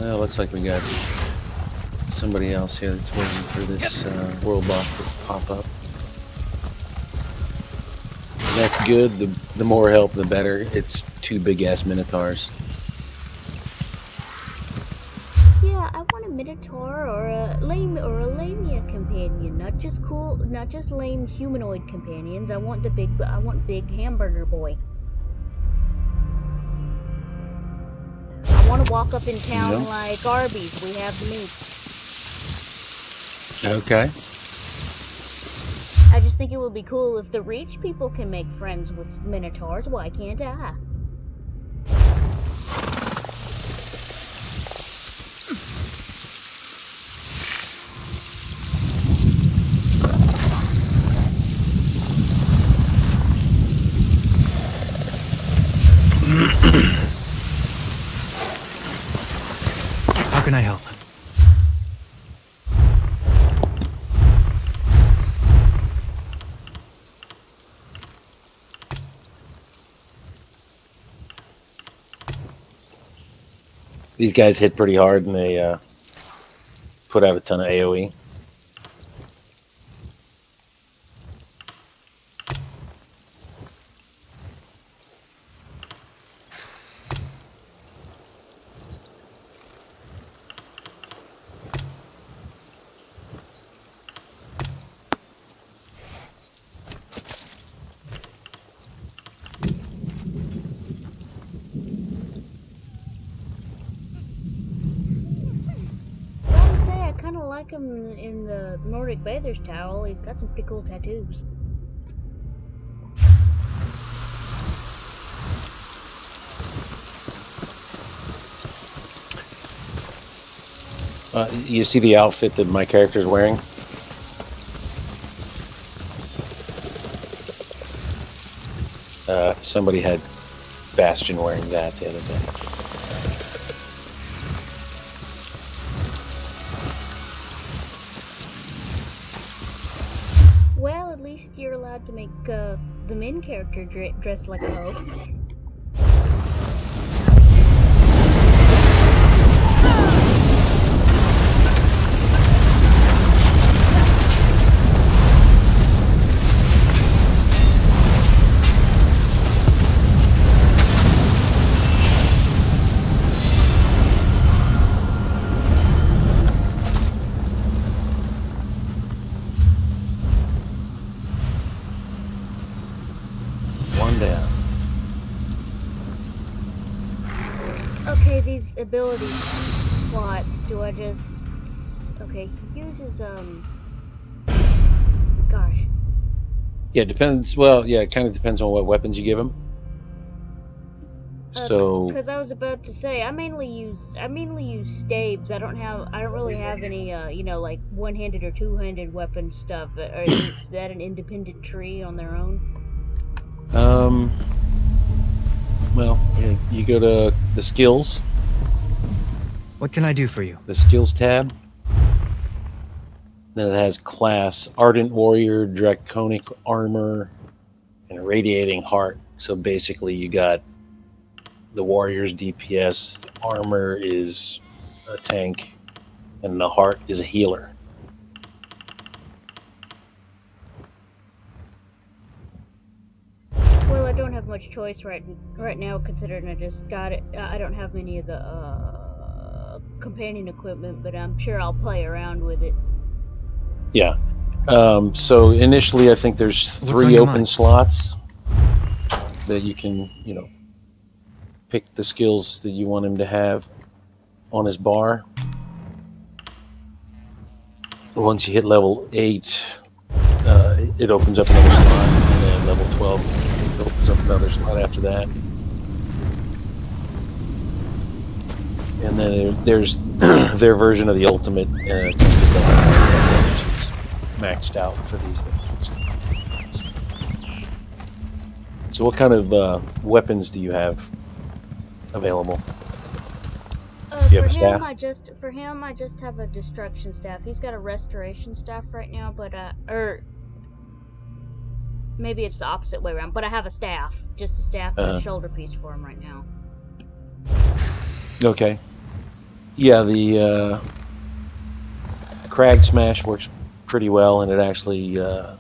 Speaker 8: Well, looks like we got somebody else here that's waiting for this world boss to pop up. That's good. The more help, the better. It's two big-ass minotaurs.
Speaker 1: Yeah, I want a minotaur or a lamia companion. Not just lame humanoid companions. I want big hamburger boy. I want to walk up in town like Arby's. We have meat.
Speaker 8: Okay.
Speaker 1: I just think it would be cool if the rich people can make friends with minotaurs. Why can't I?
Speaker 7: How can I help?
Speaker 8: These guys hit pretty hard, and they put out a ton of AoE.
Speaker 1: like him in the Nordic Bather's towel. He's got some pretty cool tattoos.
Speaker 8: You see the outfit that my character's wearing? Somebody had Bastion wearing that the other day.
Speaker 1: Well, at least you're allowed to make the main character dress like a hoe. Okay, these ability slots, do I just... Okay, he uses, gosh.
Speaker 8: Yeah, it depends. Well, yeah, it kind of depends on what weapons you give him. So...
Speaker 1: Because I was about to say, I mainly use staves. I don't really have any, you know, like, one-handed or two-handed weapon stuff. Or is that an independent tree on their own?
Speaker 8: Well, you go to the skills.
Speaker 7: What can I do for you?
Speaker 8: The skills tab. Then it has class, Ardent Warrior, Draconic Armor, and Radiating Heart. So basically you got the Warrior's DPS, the Armor is a tank, and the Heart is a healer.
Speaker 1: Well, I don't have much choice right now, considering I just got it. I don't have many of the companion equipment, but I'm sure I'll play around with it.
Speaker 8: Yeah. So initially, I think there's 3 open slots that you can, you know, pick the skills that you want him to have on his bar. Once you hit level 8, it opens up another slot, and then level 12 it opens up another slot after that. And then there's their version of the ultimate, which is maxed out for these things. So what kind of weapons do you have available? Do you have a staff?
Speaker 1: For him, I just have a destruction staff. He's got a restoration staff right now, but or maybe it's the opposite way around. But I have a staff, just a staff and a shoulder piece for him right now.
Speaker 8: Okay. Yeah, the Crag Smash works pretty well, and it actually I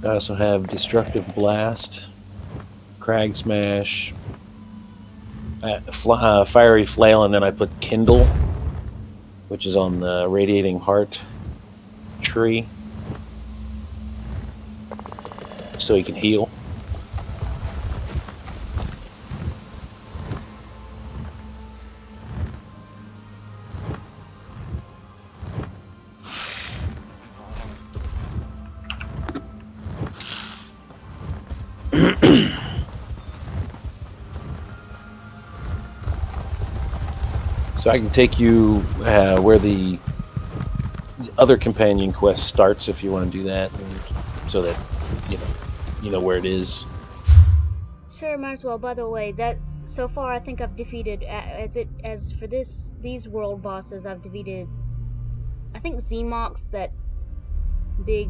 Speaker 8: also have Destructive Blast, Crag Smash, Fiery Flail, and then I put Kindle, which is on the Radiating Heart tree, so he can heal. So I can take you where the other companion quest starts if you want to do that, so that you know where it is.
Speaker 1: Sure, might as well. By the way, that so far I think I've defeated as for these world bosses, I've defeated I think Zemox, that big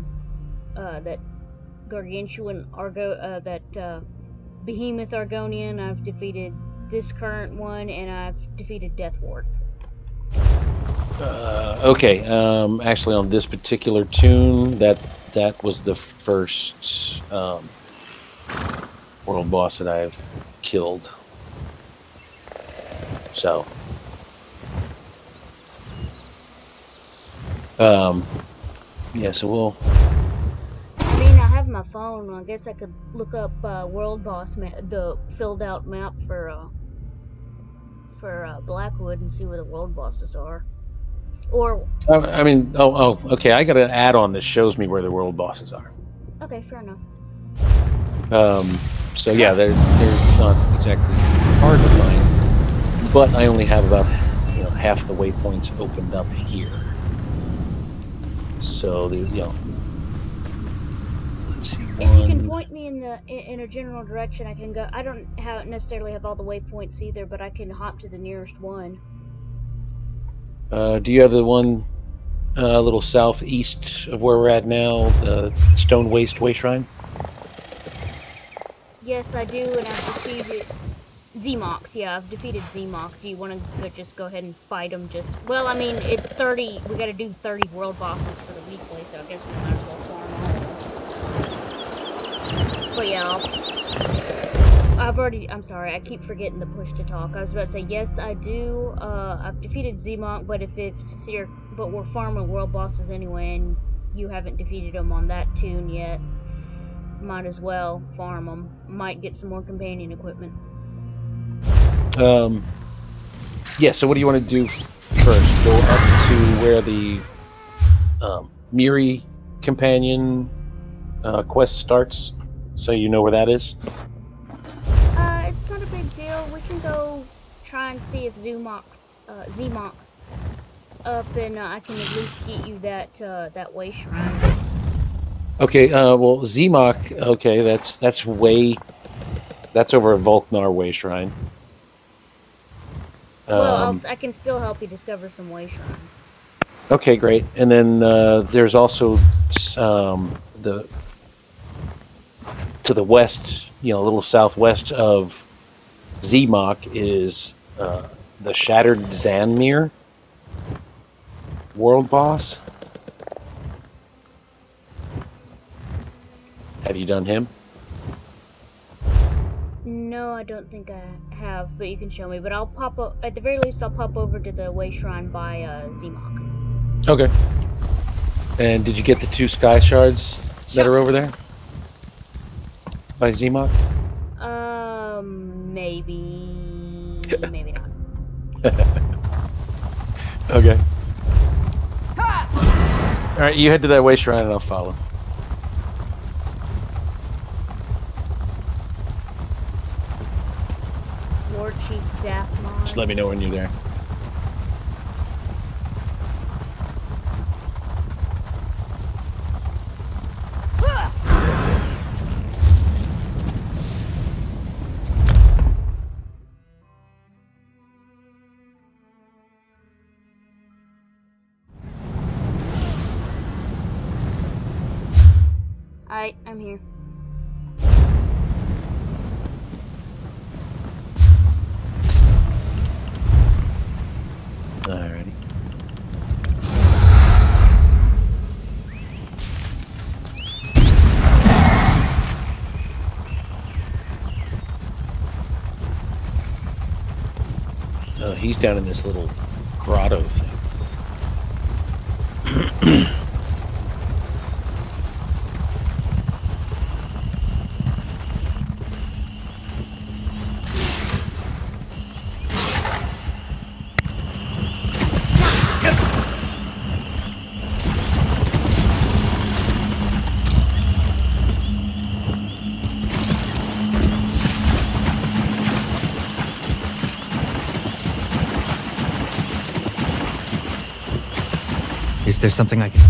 Speaker 1: that gargantuan behemoth Argonian. I've defeated this current one, and I've defeated Deathward.
Speaker 8: Okay, actually on this particular tune, that was the first world boss that I've killed. So, yeah, so we'll...
Speaker 1: I mean, I have my phone. I guess I could look up world boss the filled out map for for Blackwood and see where the world bosses are. Or
Speaker 8: I mean, okay. I got an add-on that shows me where the world bosses are.
Speaker 1: okay, fair enough.
Speaker 8: So yeah, they're not exactly hard to find, but I only have about half the waypoints opened up here. So let's see.
Speaker 1: If you can point me in a general direction, I can go. I don't necessarily have all the waypoints either, but I can hop to the nearest one.
Speaker 8: Do you have the one a little southeast of where we're at now, the Stone Waste Way Shrine?
Speaker 1: Yes, I do, and I've defeated Zemox. Yeah, I've defeated Zemox. Do you want to just go ahead and fight them? Well, I mean, it's 30. We got to do 30 world bosses for the weekly, so I guess we might as well farm them. But yeah, I'm sorry, I keep forgetting the push to talk. I was about to say, yes, I do. I've defeated Zemox, but but we're farming world bosses anyway, and you haven't defeated them on that tune yet. Might as well farm them. Might get some more companion equipment.
Speaker 8: Yeah, so what do you want to do first? Go up to where the Miri companion quest starts, so you know where that is?
Speaker 1: It's not a big deal. We can go try and see if Zemox up, and I can at least get you that way shrine.
Speaker 8: Okay, well, Zemox, okay, that's over at Volknar Way Shrine.
Speaker 1: Well, I can still help you discover some way shrines.
Speaker 8: Okay, great. And then there's also to the west, a little southwest of Zemox is the Shattered Zanmir world boss. Have you done him?
Speaker 1: No, I don't think I have, but you can show me. But I'll pop up, at the very least, I'll pop over to the way shrine by Zemox.
Speaker 8: Okay. And did you get the 2 sky shards that are over there? By Zemox?
Speaker 1: Maybe. Maybe not.
Speaker 8: Okay. Alright, you head to that way shrine and I'll follow.
Speaker 1: Lord Chief Zathmon.
Speaker 8: Just let me know when you're there.
Speaker 1: I'm here.
Speaker 8: Alrighty. He's down in this little grotto thing.
Speaker 7: Is there something I can...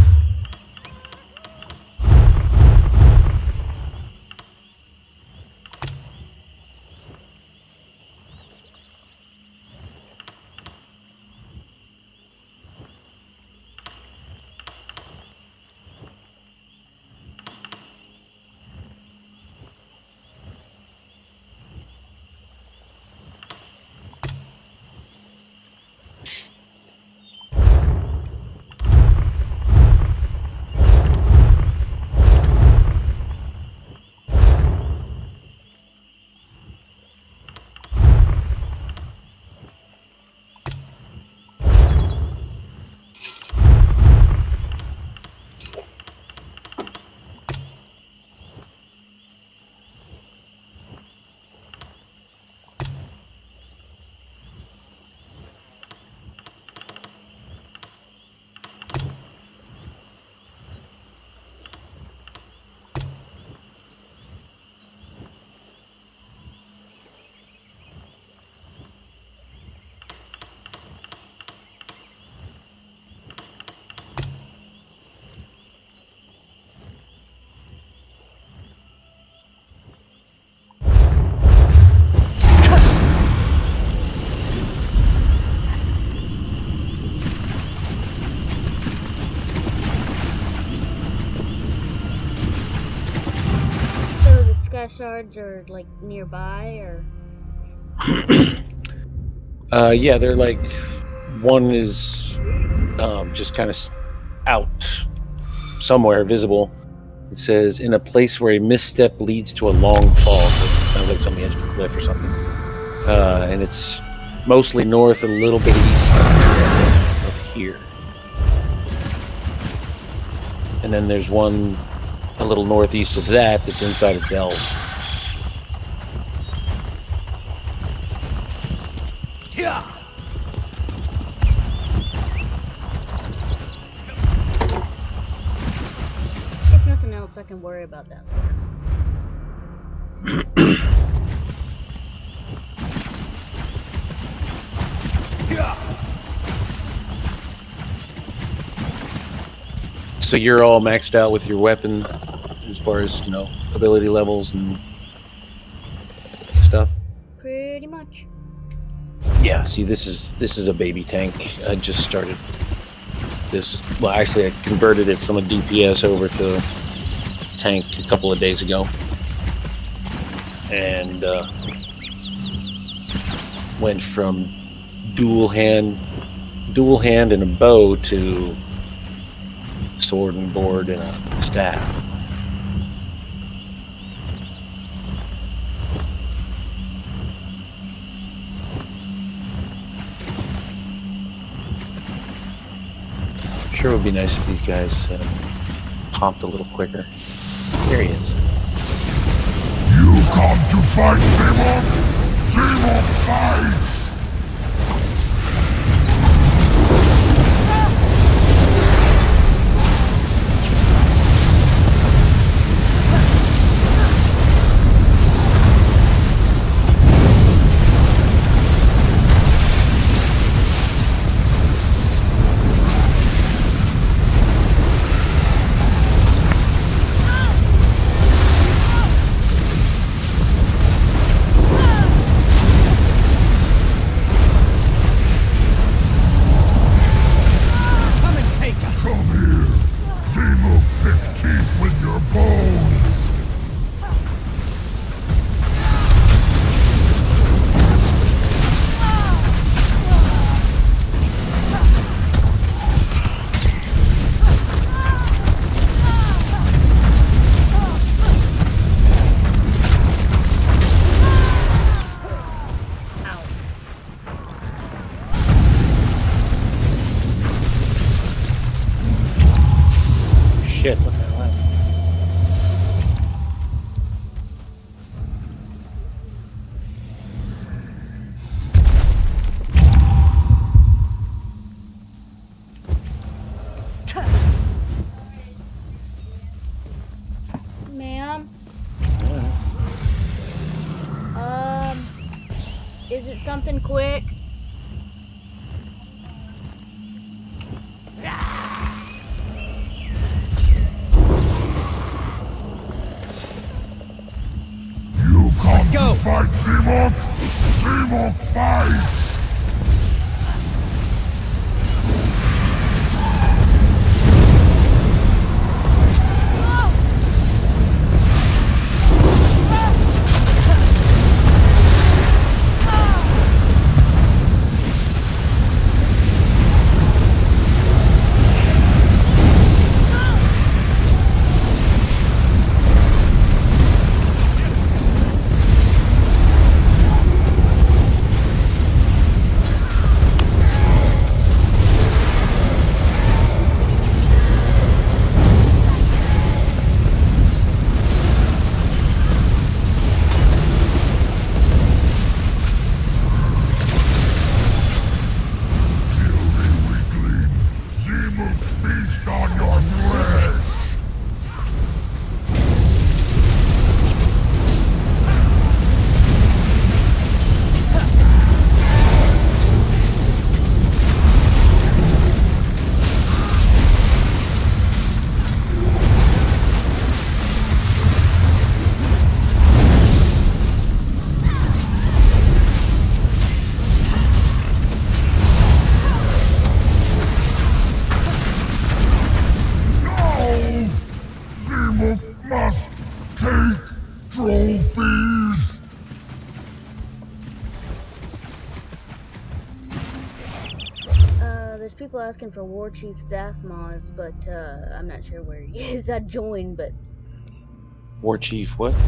Speaker 1: Jeskai shards are like nearby, or?
Speaker 8: Yeah, they're like, one is just kind of out somewhere visible. It says, in a place where a misstep leads to a long fall. So it sounds like it's on the edge of a cliff or something. And it's mostly north, a little bit east of here. And then there's one a little northeast of that that's inside of Delve.
Speaker 6: Yeah.
Speaker 1: If nothing else, I can worry about that later.
Speaker 8: So you're all maxed out with your weapon as far as, you know, ability levels and stuff?
Speaker 1: Pretty much.
Speaker 8: Yeah, see, this is a baby tank. I just started this. Well, actually, I converted it from a DPS over to tank a couple of days ago, and went from dual hand and a bow to sword and board and a staff. Sure would be nice if these guys popped a little quicker. There he is.
Speaker 6: You come to fight, Seymour? Seymour fights!
Speaker 8: Shit, what the hell happened?
Speaker 1: Ma'am? Is it something quick?
Speaker 6: You come
Speaker 7: Let's go.
Speaker 6: to fight, Seymour? Seymour fights!
Speaker 3: trophies!
Speaker 1: There's people asking for War Chief Zathmos, but I'm not sure where he is. I joined, but
Speaker 8: War Chief what?
Speaker 1: War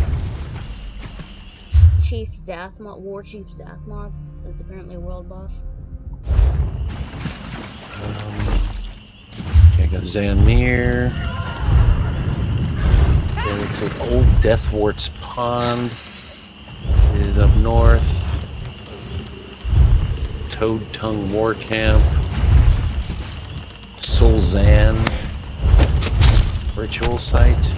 Speaker 1: Chief Zathmos is apparently a world boss.
Speaker 8: Okay, I got Zanmir. And it says Old Deathwart's Pond is up north. Toad Tongue War Camp. Solzan Ritual Site.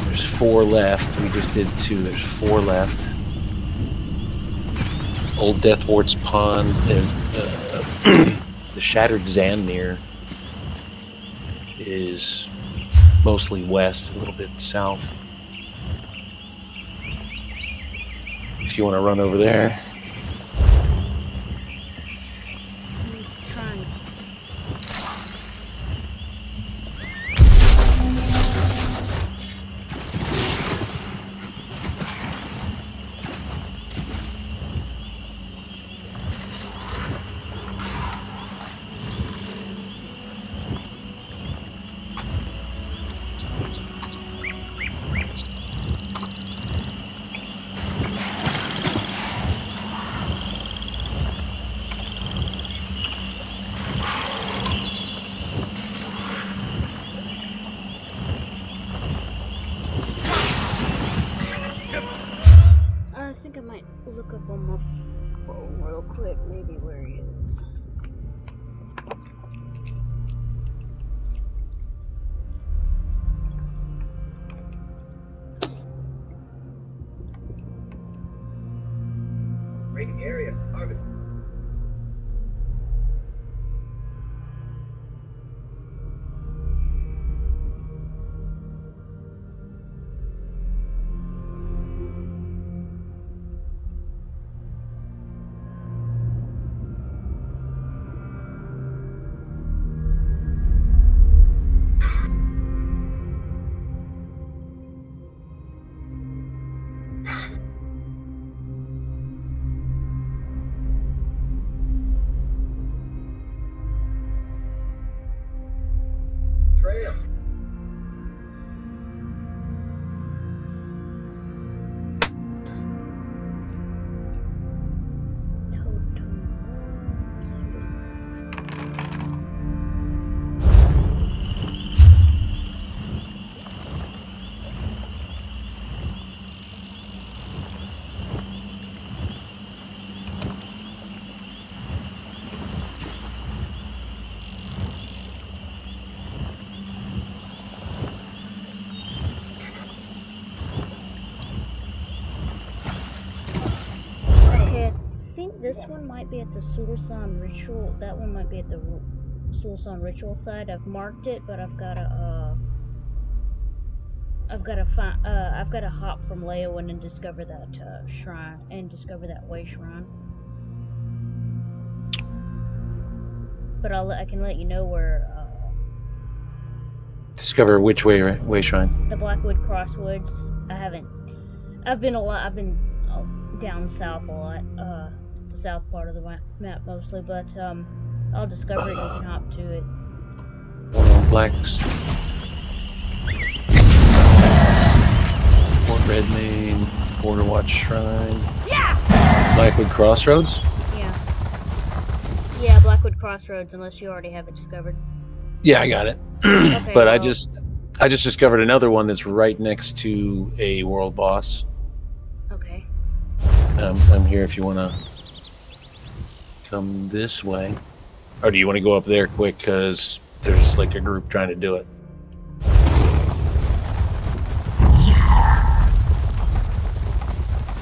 Speaker 8: There's 4 left. We just did 2. There's 4 left. Old Deathwart's Pond. The Shattered Zanmir is mostly west, a little bit south. If you want to run over there.
Speaker 1: Look up on my phone real quick, maybe where he is.
Speaker 7: Rating area harvest.
Speaker 1: This one might be at the Sulsan Ritual. That one might be at the Sulsan Ritual side. I've marked it, but I've got to hop from Leyawen and discover that shrine and discover that way shrine. But I can let you know where.
Speaker 8: Discover which way shrine?
Speaker 1: The Blackwood Crosswoods. I've been down south a lot. The south part of the map mostly, but I'll discover it and you can hop to it.
Speaker 8: One on Blacks. Fort Redmane, Border Watch Shrine.
Speaker 5: Yeah!
Speaker 8: Blackwood Crossroads?
Speaker 1: Yeah. Yeah, Blackwood Crossroads, unless you already have it discovered.
Speaker 8: Yeah, I got it.
Speaker 1: Okay,
Speaker 8: but
Speaker 1: well,
Speaker 8: I just discovered another one that's right next to a world boss.
Speaker 1: Okay.
Speaker 8: I'm here if you want to come this way. Or do you want to go up there quick because there's like a group trying to do it?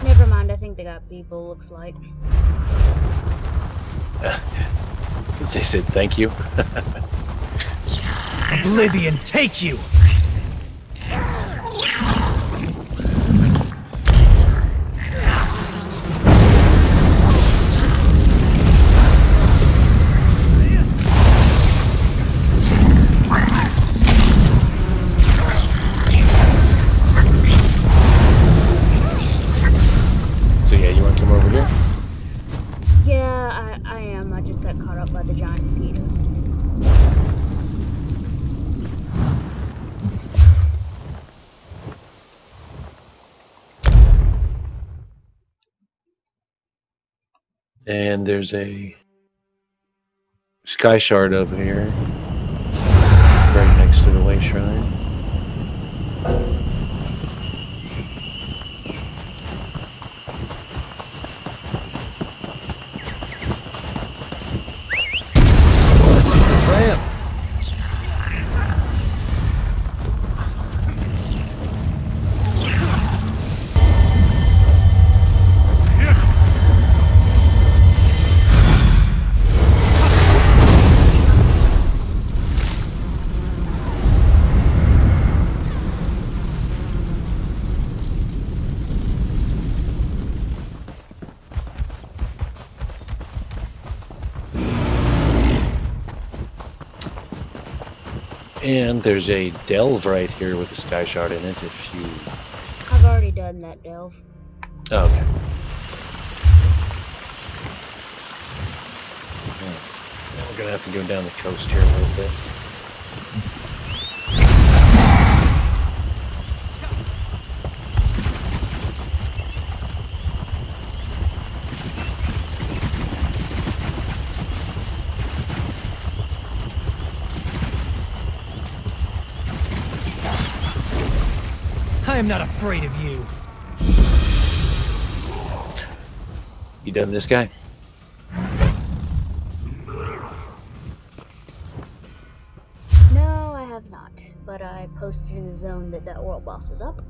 Speaker 1: Never mind, I think they got people, looks like.
Speaker 8: Since they said thank you.
Speaker 10: Oblivion, take you!
Speaker 1: just got caught up by the giant mosquitoes.
Speaker 8: And there's a sky shard over here, right next to the way shrine.
Speaker 7: Tramp!
Speaker 8: And there's a delve right here with a sky shard in it if you...
Speaker 1: I've already done that delve.
Speaker 8: Oh, okay. Now we're gonna have to go down the coast here a little bit.
Speaker 7: I am not afraid of you.
Speaker 8: You done this guy?
Speaker 1: No, I have not. But I posted in the zone that that world boss is up.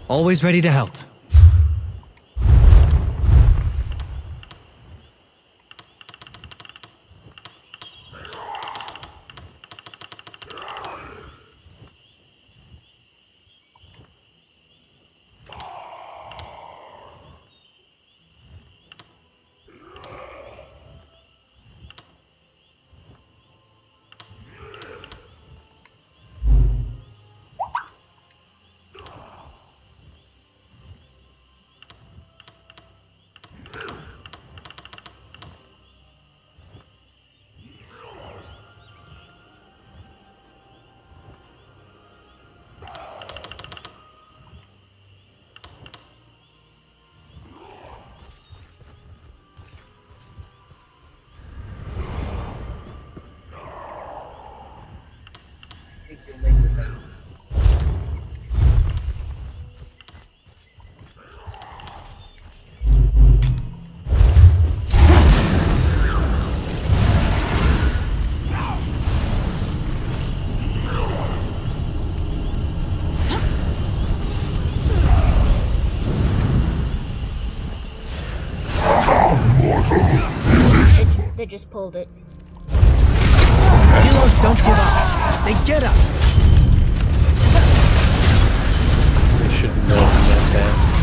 Speaker 7: Always ready to help.
Speaker 1: They just pulled it.
Speaker 7: Heroes don't give up. They get up.
Speaker 8: They shouldn't know that fast.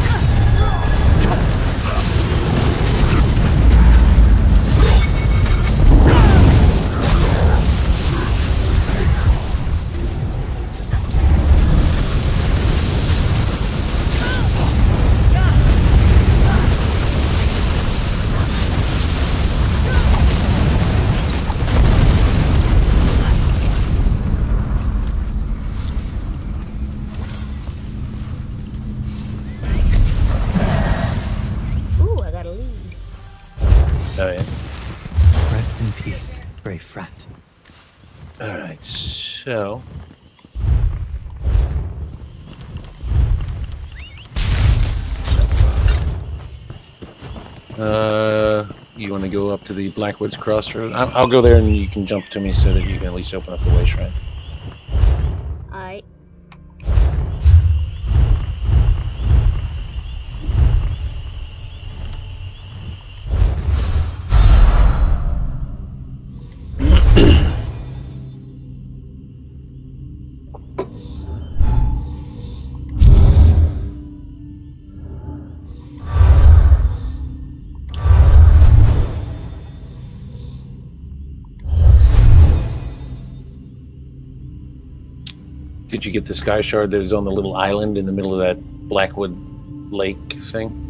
Speaker 8: Oh, yeah.
Speaker 7: Rest in peace, brave friend.
Speaker 8: Alright, so... you want to go up to the Blackwoods Crossroad? I'll go there and you can jump to me so that you can at least open up the way shrine.
Speaker 1: Alright.
Speaker 8: Did you get the sky shard that is on the little island in the middle of that Blackwood Lake thing?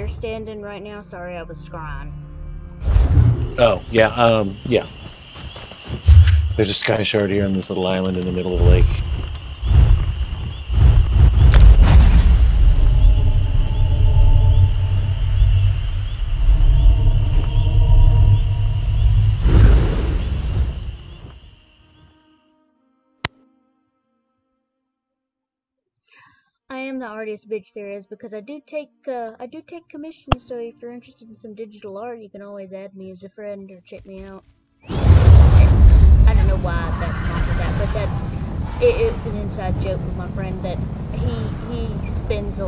Speaker 1: Standing right now. Sorry, I was scrying.
Speaker 8: Oh, yeah, yeah. There's a sky shard here on this little island in the middle of the lake.
Speaker 1: I am the artist bitch there is because I do take commissions, so if you're interested in some digital art, you can always add me as a friend or check me out. I don't know why that's not for that, but it's an inside joke with my friend that he spends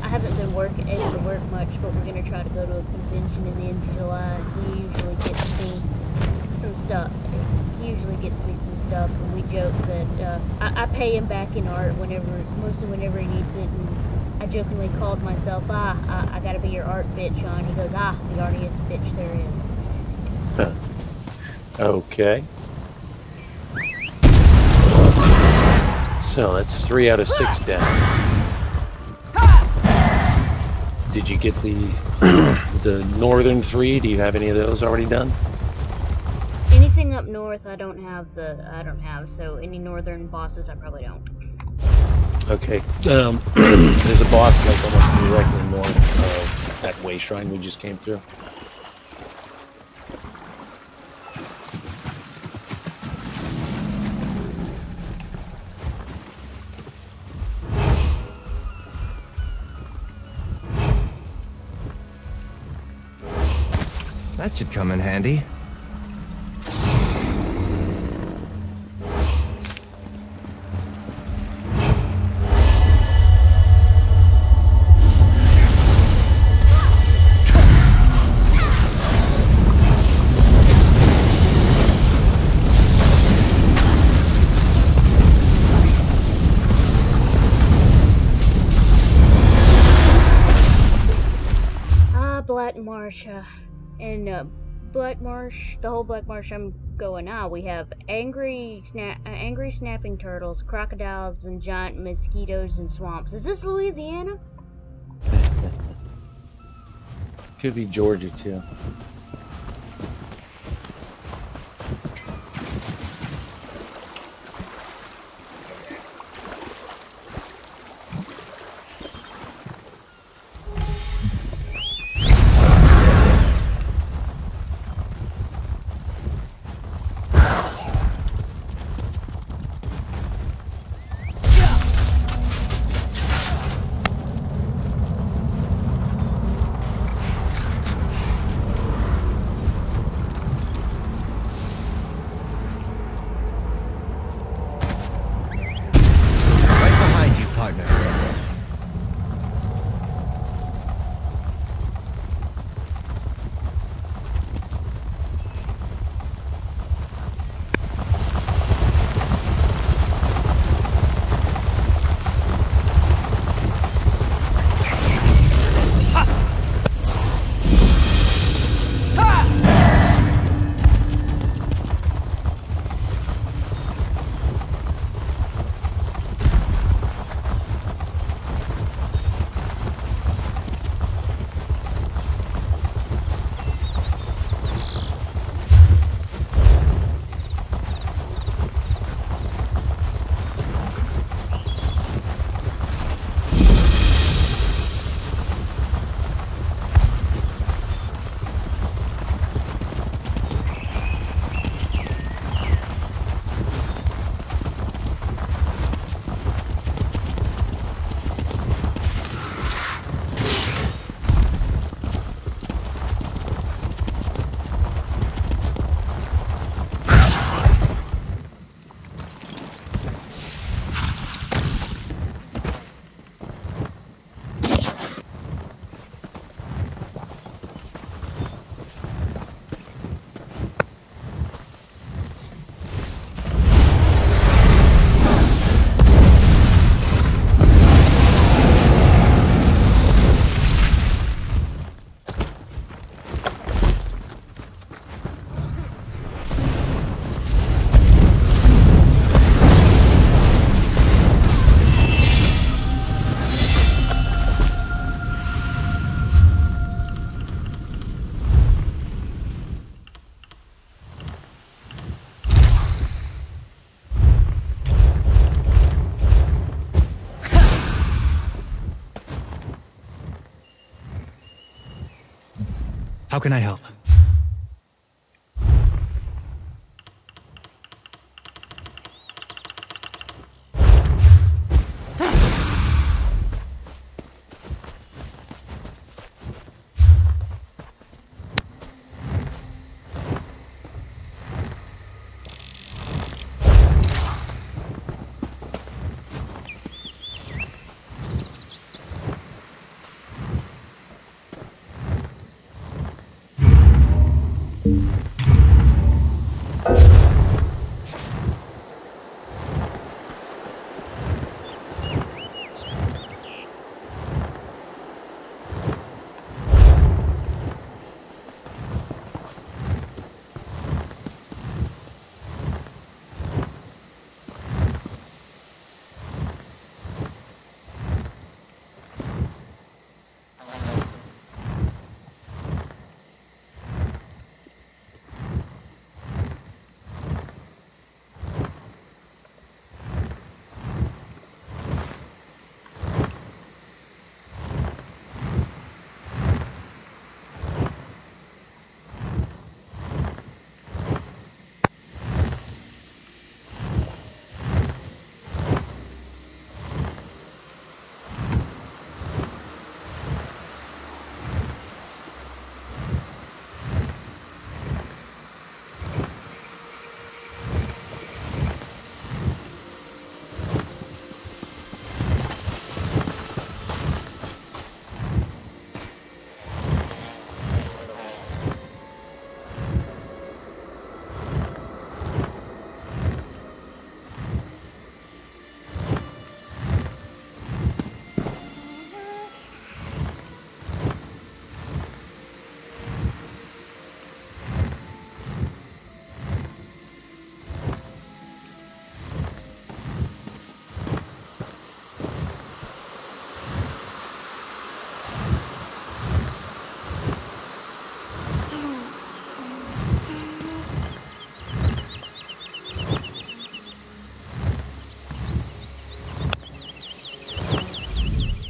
Speaker 1: I haven't been able to work much, but we're gonna try to go to a convention in the end of July. He usually gets me some stuff. And we joke that I pay him back in art mostly whenever he needs it. And I jokingly called myself, I gotta be your art bitch, Sean. He goes, the artiest bitch there is.
Speaker 8: Okay. So that's 3 out of 6 down. Did you get the northern 3? Do you have any of those already done?
Speaker 1: Anything up north, I don't have. So any northern bosses, I probably don't.
Speaker 8: Okay. There's a boss like almost directly north of that way shrine we just came through.
Speaker 7: That should come in handy.
Speaker 1: Black Marsh, and Black Marsh, the whole Black Marsh I'm going now, we have angry snapping turtles, crocodiles, and giant mosquitoes and swamps. Is this Louisiana?
Speaker 8: Could be Georgia too.
Speaker 7: How can I help?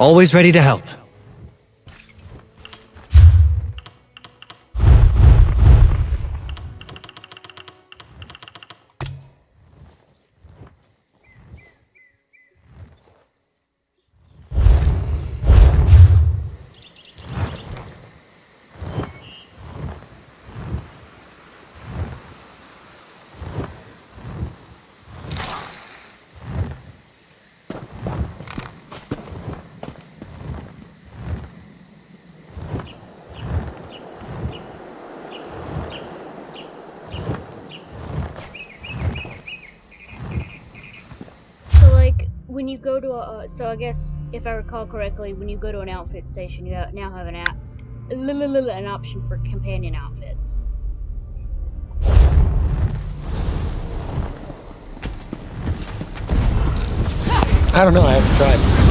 Speaker 7: Always ready to help.
Speaker 1: When you go to so I guess if I recall correctly, when you go to an outfit station, you now have an option for companion outfits.
Speaker 8: I don't know, I haven't tried.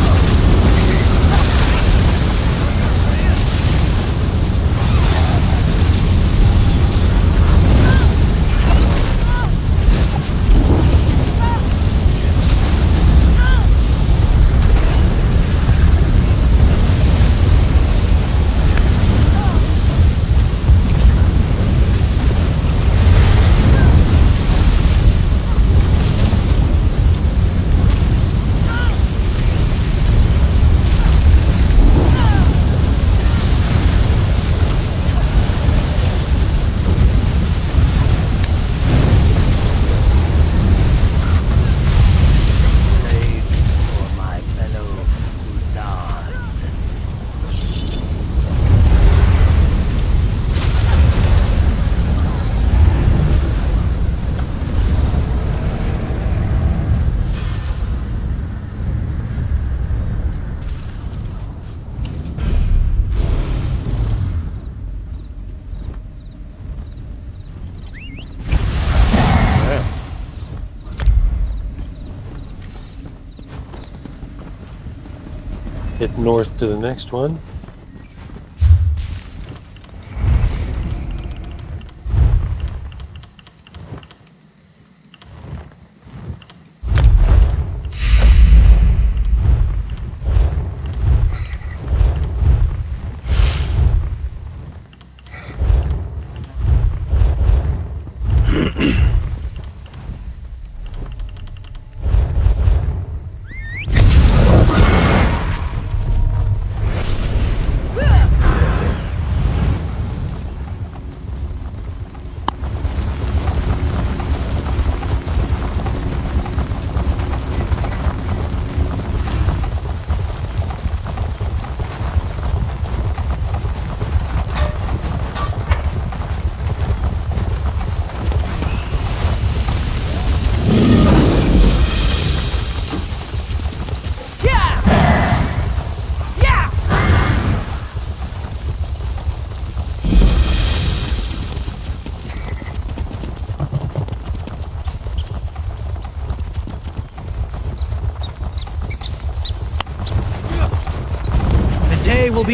Speaker 8: Hit north to the next one.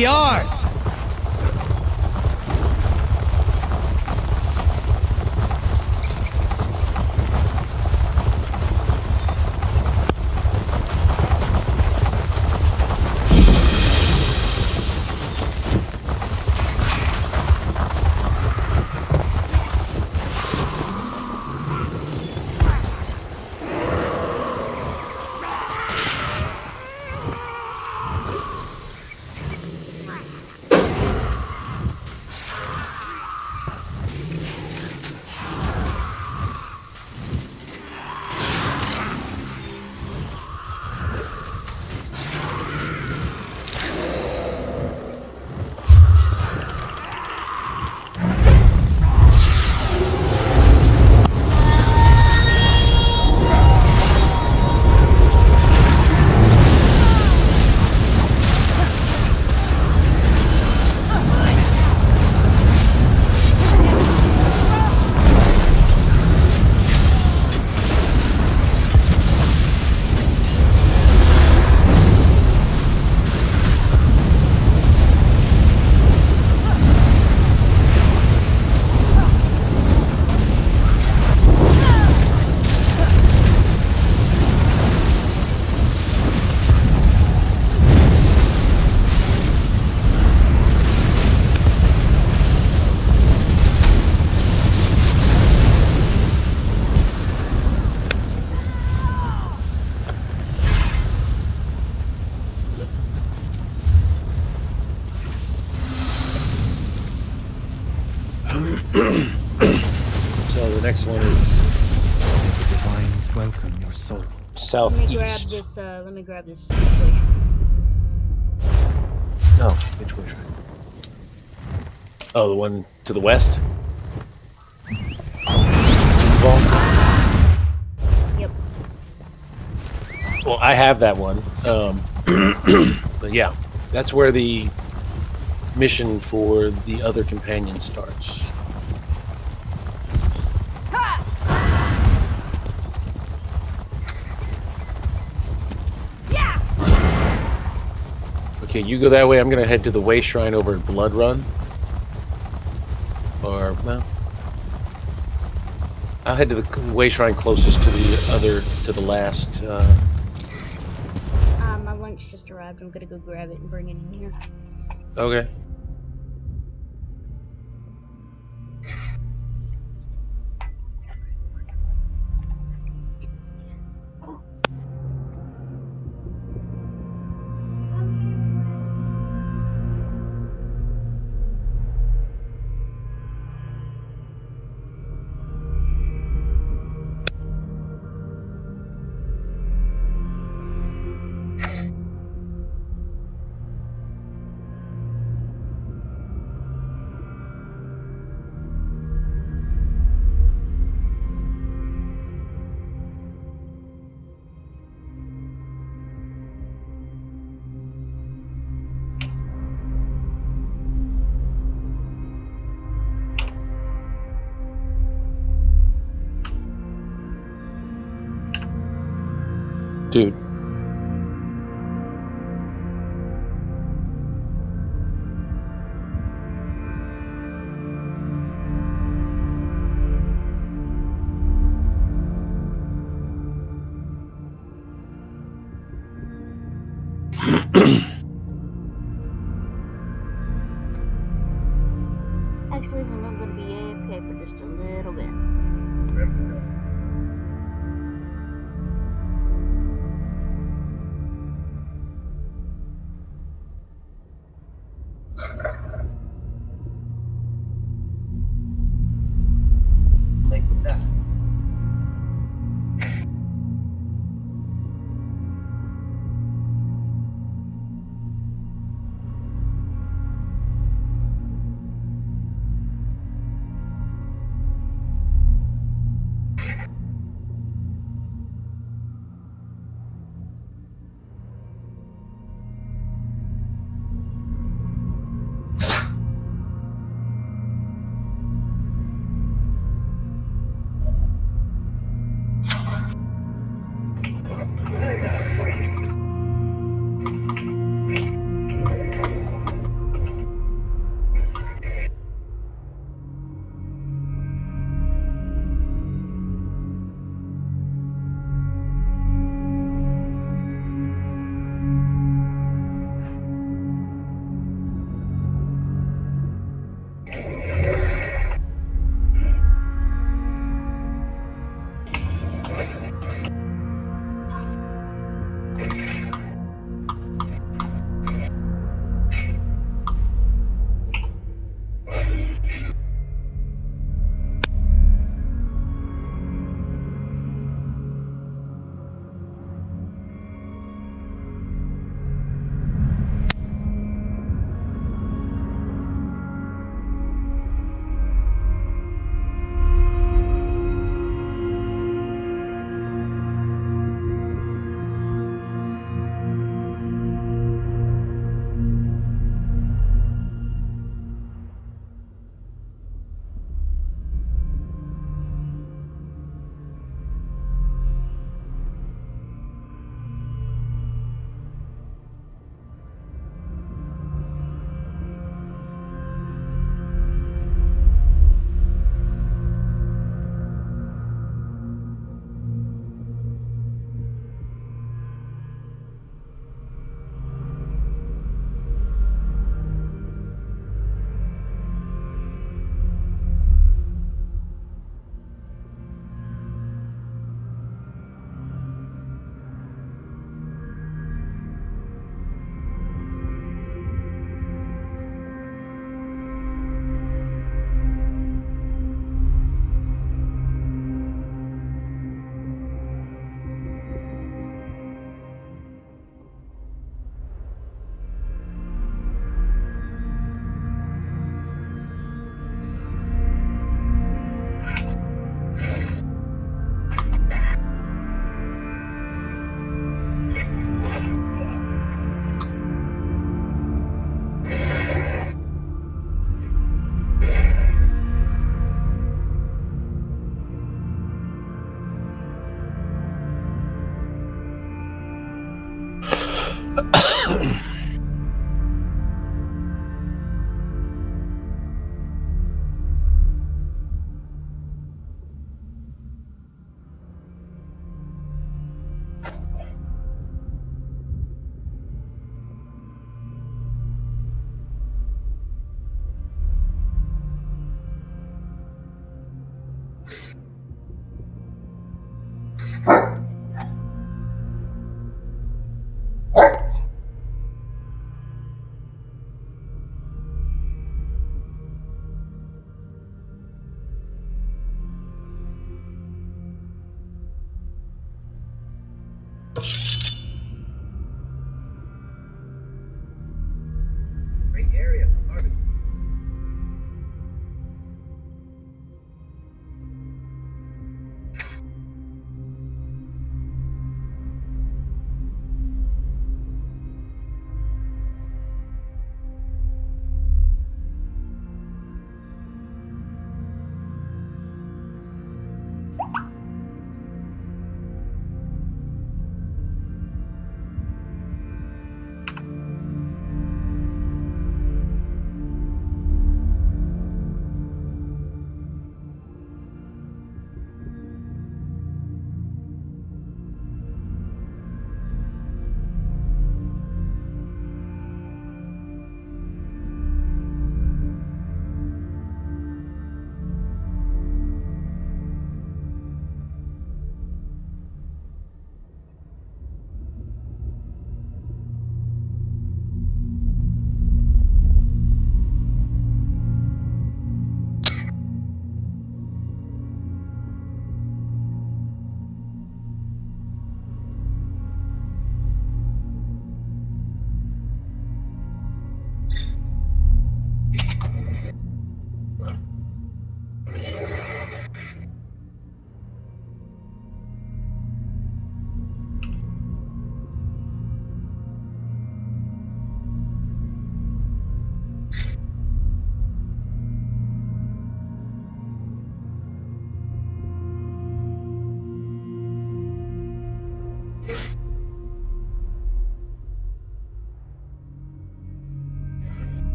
Speaker 7: be ours!
Speaker 8: So the next one is
Speaker 7: The divines welcome your soul.
Speaker 8: southeast.
Speaker 1: Let me grab this situation.
Speaker 8: Oh, which way? Oh, the one to the west?
Speaker 1: Yep.
Speaker 8: Well, I have that one. But yeah, that's where the mission for the other companion starts. Okay, you go that way. I'm gonna head to the Way Shrine over at Blood Run. Or, well, I'll head to the Way Shrine closest to the other, to the last.
Speaker 1: My lunch just arrived. I'm gonna go grab it and bring it in here.
Speaker 8: Okay. Dude.
Speaker 1: Actually, I think I'm gonna be AFK for just a little bit.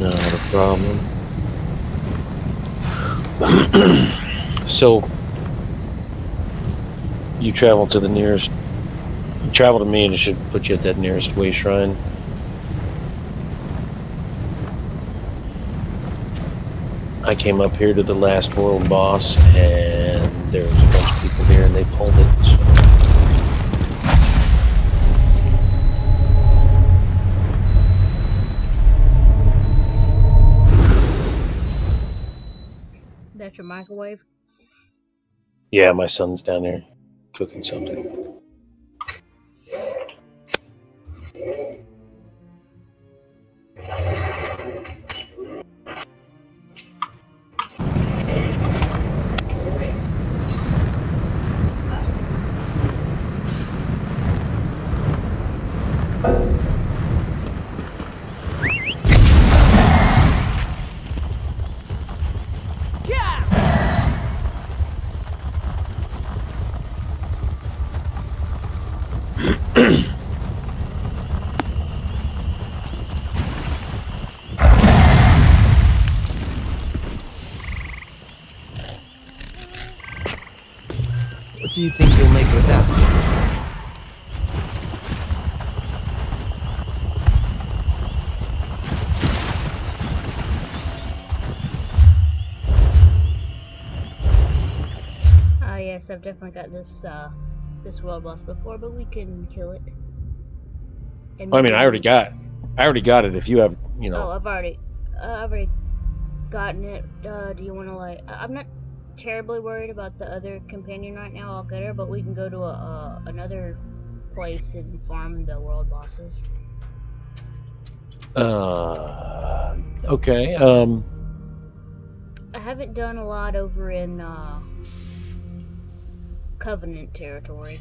Speaker 8: Not a problem. So, you travel to the nearest... Travel to me and it should put you at that nearest way shrine. I came up here to the last world boss, and there was a bunch of people here, and they pulled it. So.
Speaker 1: That's your microwave?
Speaker 8: Yeah, my son's down there cooking something.
Speaker 7: What do you think you'll make with that?
Speaker 1: Yes, I've definitely got this world boss before, but we can kill it. And
Speaker 8: I mean, I already got it. If you have, you know.
Speaker 1: Oh, I've already gotten it. Do you want to I'm not terribly worried about the other companion right now. I'll get her, but we can go to another place and farm the world bosses.
Speaker 8: Okay.
Speaker 1: I haven't done a lot over in Covenant territory.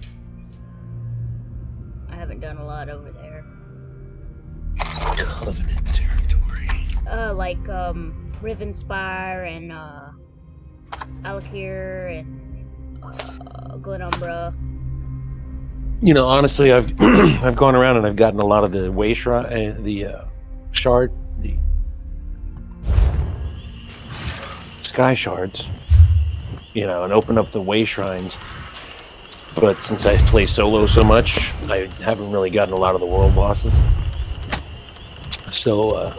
Speaker 1: I haven't done a lot over there.
Speaker 8: Covenant territory.
Speaker 1: Like Rivenspire and Alakir and Glenumbra.
Speaker 8: You know, honestly, I've I've gone around and I've gotten a lot of the way shard, the sky shards. You know, and open up the way shrines. But since I play solo so much, I haven't really gotten a lot of the world bosses. So,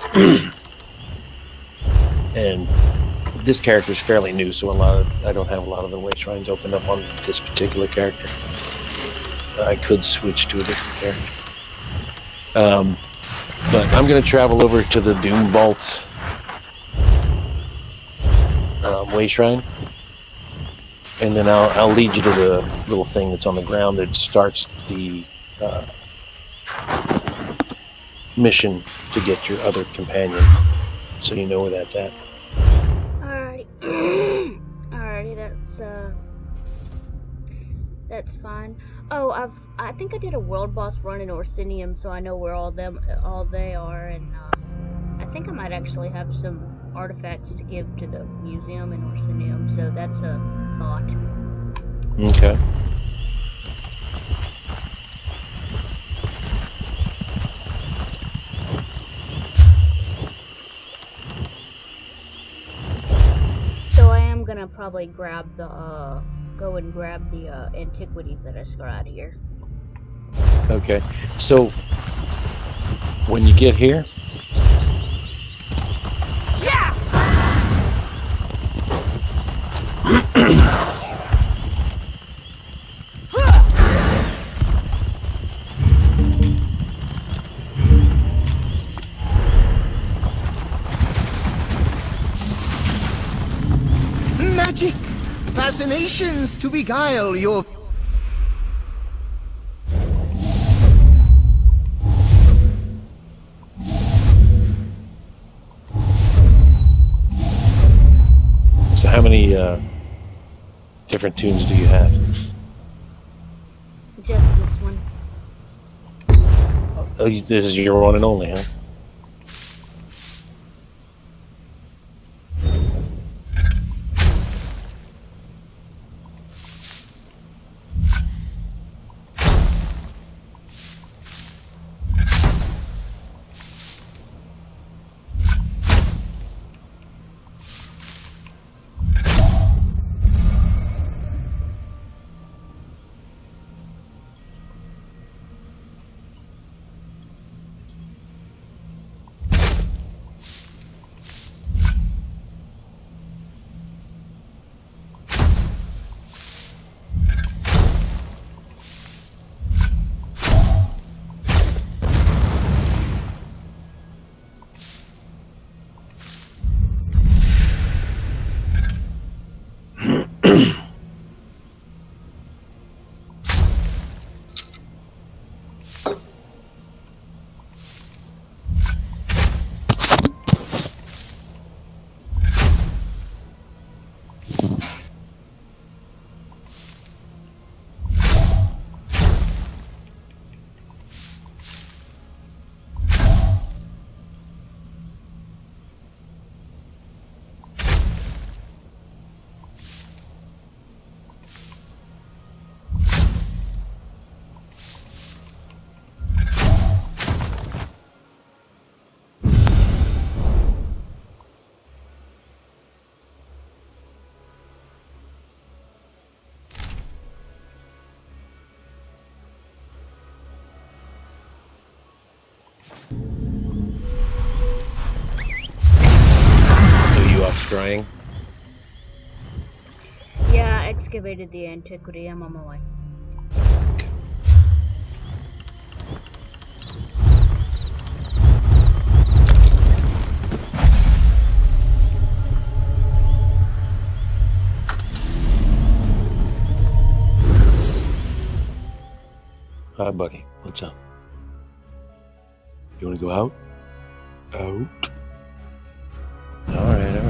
Speaker 8: and this character's fairly new, so I don't have a lot of the way shrines opened up on this particular character. I could switch to a different character. But I'm going to travel over to the Doom Vault way shrine. And then I'll lead you to the little thing that's on the ground that starts the mission to get your other companion, so you know where that's at.
Speaker 1: Alrighty. Alrighty, that's fine. Oh, I think I did a world boss run in Orsinium, so I know where all they are, and I think I might actually have some artifacts to give to the museum in Orsinium, so that's a thought.
Speaker 8: Okay.
Speaker 1: So I am gonna probably grab the go and grab the antiquities that I got out of here.
Speaker 8: Okay. So when you get here,
Speaker 11: Magic! Fascinations to beguile your...
Speaker 8: so how many different tunes do you have?
Speaker 1: Just this one.
Speaker 8: Oh, this is your one and only, huh? scrying?
Speaker 1: Yeah, I excavated the antiquity. I'm on my way.
Speaker 8: Hi, buddy. What's up? You want to go out? Out. Alright.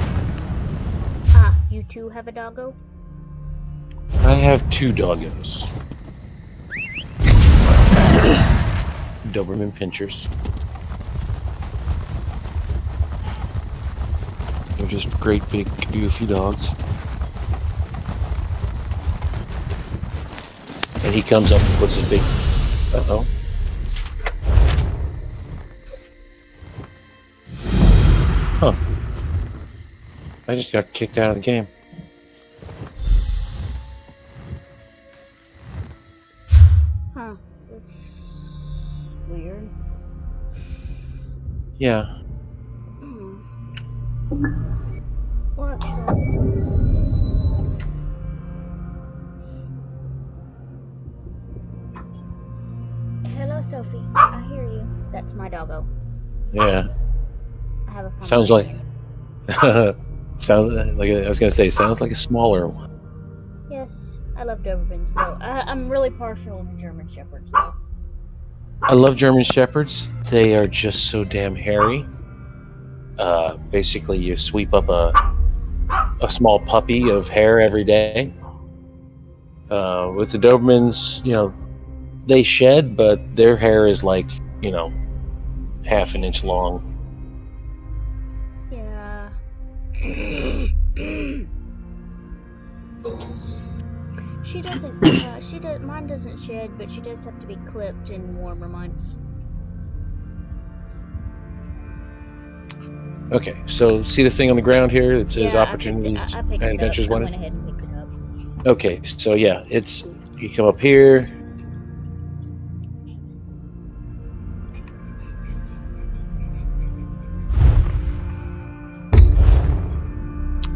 Speaker 1: Ah, you too have a doggo?
Speaker 8: I have 2 doggos. Doberman pinchers. They're just great big goofy dogs. And he comes up and puts his big... Uh-oh. Huh. I just got kicked out of the game.
Speaker 1: Huh. That's weird.
Speaker 8: Yeah.
Speaker 1: What's up? Hello, Sophie. I hear you. That's my doggo.
Speaker 8: Yeah.
Speaker 1: I have a phone.
Speaker 8: Sounds like... sounds like... I was gonna say, sounds like a smaller one.
Speaker 1: Yes, I love Dobermans, though. I'm really partial to German Shepherds, though.
Speaker 8: I love German Shepherds. They are just so damn hairy. Basically, you sweep up a small puppy of hair every day. With the Dobermans, you know, they shed, but their hair is like, you know, half an inch long.
Speaker 1: Yeah. She doesn't, mine doesn't shed, but she does have to be clipped in warmer months.
Speaker 8: Okay, so see the thing on the ground here that says
Speaker 1: Yeah,
Speaker 8: opportunities
Speaker 1: I picked
Speaker 8: and
Speaker 1: it
Speaker 8: adventures
Speaker 1: up. I
Speaker 8: wanted?
Speaker 1: went ahead and picked it up.
Speaker 8: Okay, so yeah, it's, you come up here.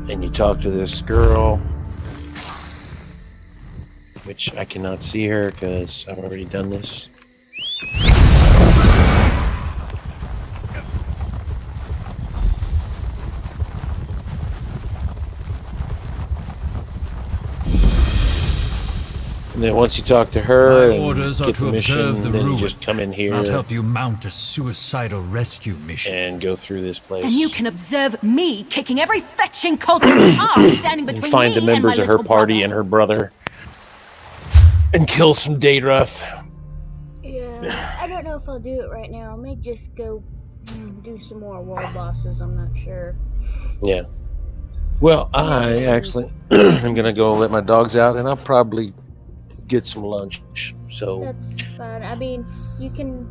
Speaker 8: And you talk to this girl, which I cannot see her because I've already done this. And then once you talk to her
Speaker 10: My
Speaker 8: and
Speaker 10: orders are
Speaker 8: get
Speaker 10: to
Speaker 8: the mission,
Speaker 10: observe the
Speaker 8: then you
Speaker 10: ruin,
Speaker 8: just come in here
Speaker 10: not help you mount a suicidal rescue mission.
Speaker 8: and go through this place.
Speaker 2: Then you can observe me kicking every fetching cultist's ass standing
Speaker 8: and
Speaker 2: between
Speaker 8: find
Speaker 2: me
Speaker 8: the members
Speaker 2: and
Speaker 8: of
Speaker 2: my
Speaker 8: her
Speaker 2: little
Speaker 8: party
Speaker 2: brother.
Speaker 8: and her brother. And kill some Daedruth.
Speaker 1: Yeah, I don't know if I'll do it right now. I may just go do some more world bosses. I'm not sure.
Speaker 8: Yeah. Well, I actually am gonna go let my dogs out, and I'll probably get some lunch. So
Speaker 1: That's fine. I mean, you can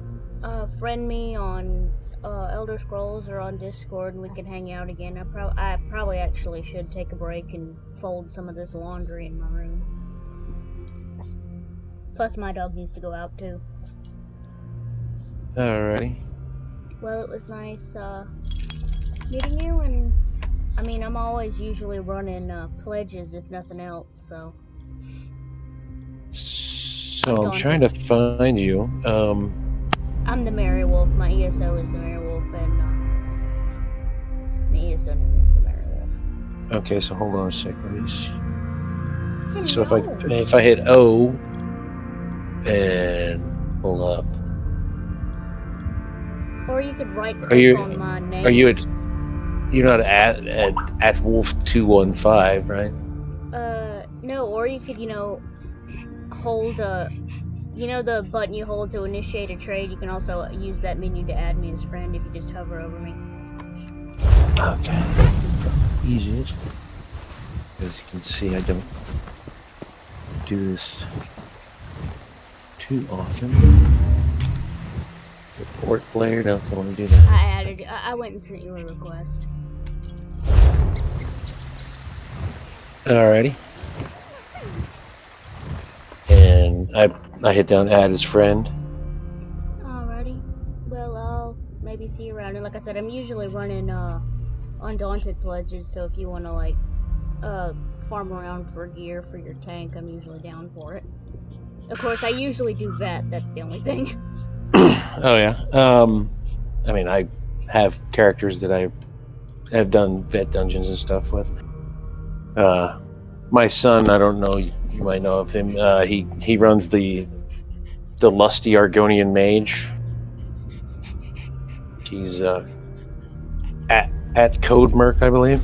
Speaker 1: friend me on Elder Scrolls or on Discord, and we can hang out again. I probably actually should take a break and fold some of this laundry in my room. Plus, my dog needs to go out too.
Speaker 8: alrighty.
Speaker 1: Well, it was nice meeting you, and I mean, I'm always usually running pledges if nothing else, so.
Speaker 8: So I'm trying to find you.
Speaker 1: I'm the Merry Wolf. My ESO is the Merry Wolf, and my ESO name is the Merry Wolf.
Speaker 8: Okay, so hold on a sec. Let me see.
Speaker 1: Hello.
Speaker 8: So if I hit O and pull up.
Speaker 1: Or you could right
Speaker 8: Are you
Speaker 1: click on my name.
Speaker 8: you're not at Wolf 215, right?
Speaker 1: No, or you could, hold the button you hold to initiate a trade. You can also use that menu to add me as friend if you just hover over me.
Speaker 8: Okay. Easy. As you can see, I don't do this too often. Report player, don't want to do that.
Speaker 1: I went and sent you a request.
Speaker 8: Alrighty. And I hit down add as friend.
Speaker 1: Alrighty. Well, I'll maybe see you around. And like I said, I'm usually running undaunted pledges, so if you want to like farm around for gear for your tank, I'm usually down for it. Of course, I usually do vet. That's the only thing.
Speaker 8: Oh yeah. I mean, I have characters that I have done vet dungeons and stuff with. My son, I don't know, you might know of him. He runs the lusty Argonian mage. He's at Code Merc, I believe.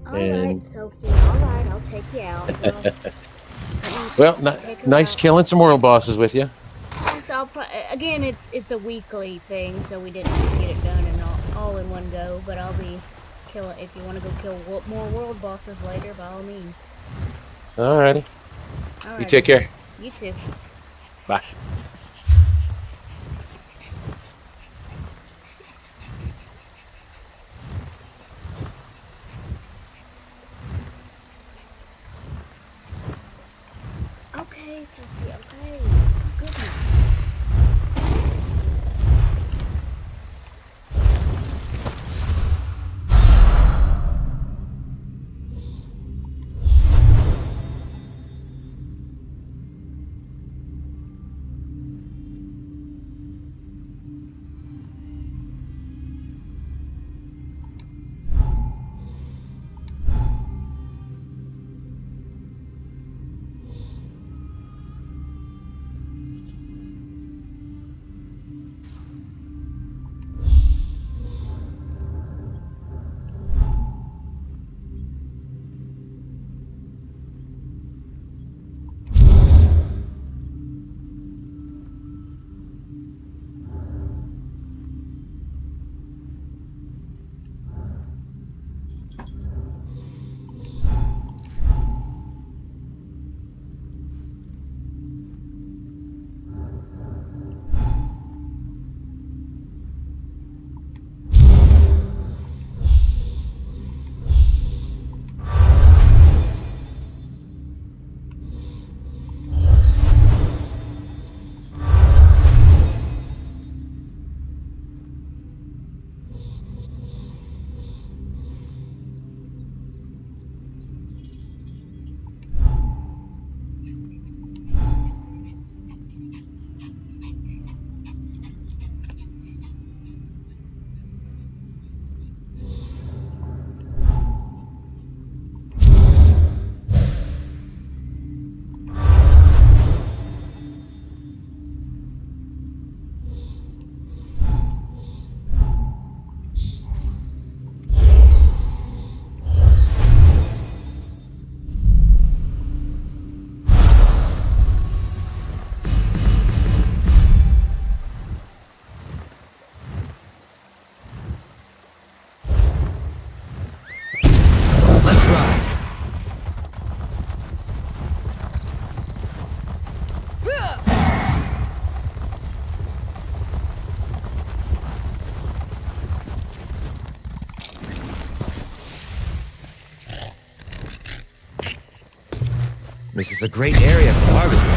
Speaker 1: Alright, Sophie, alright, I'll take you out.
Speaker 8: Well, nice killing some world bosses with you.
Speaker 1: So again, it's a weekly thing, so we didn't get it done and all in one go, but I'll be killing. If you want to go kill more world bosses later, by all means.
Speaker 8: Alrighty. You take care.
Speaker 1: You too.
Speaker 8: Bye.
Speaker 1: Okay, Sophie, okay. Goodness.
Speaker 7: This is a great area for harvesting.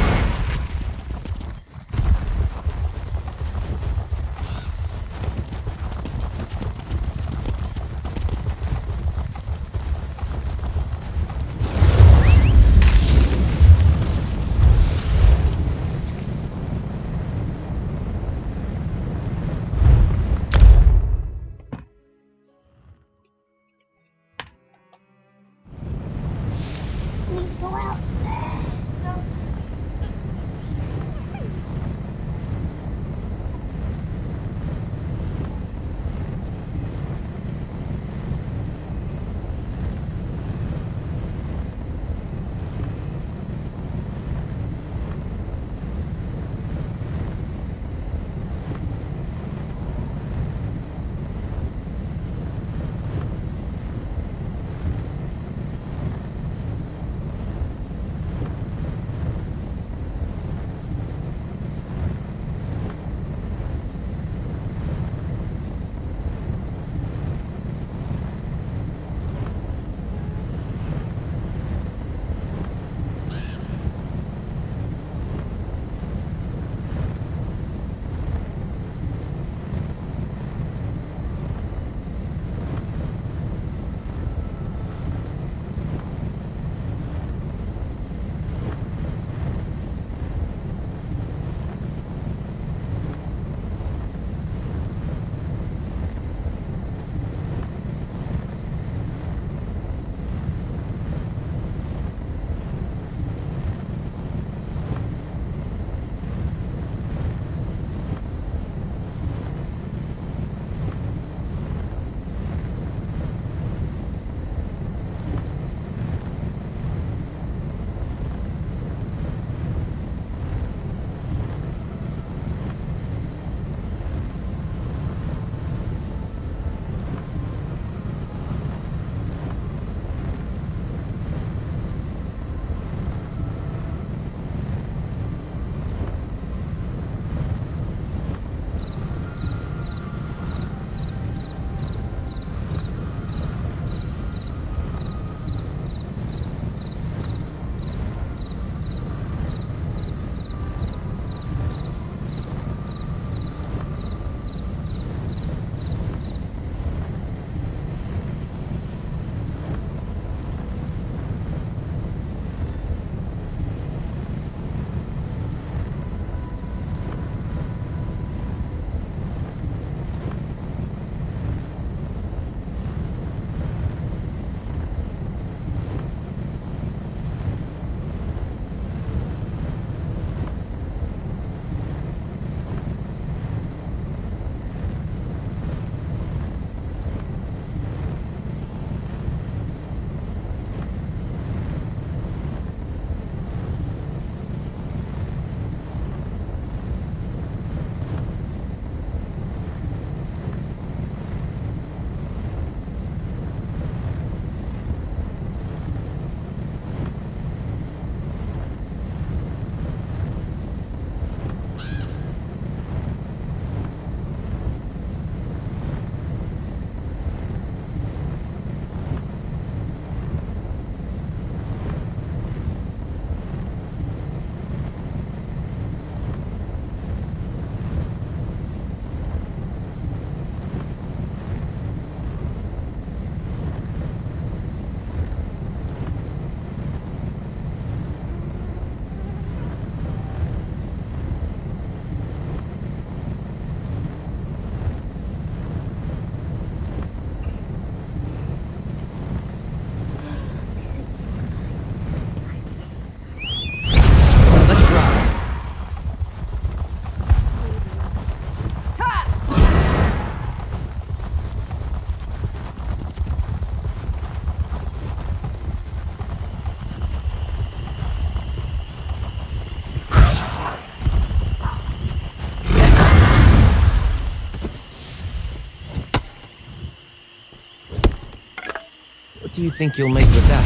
Speaker 7: do you think you'll make with that?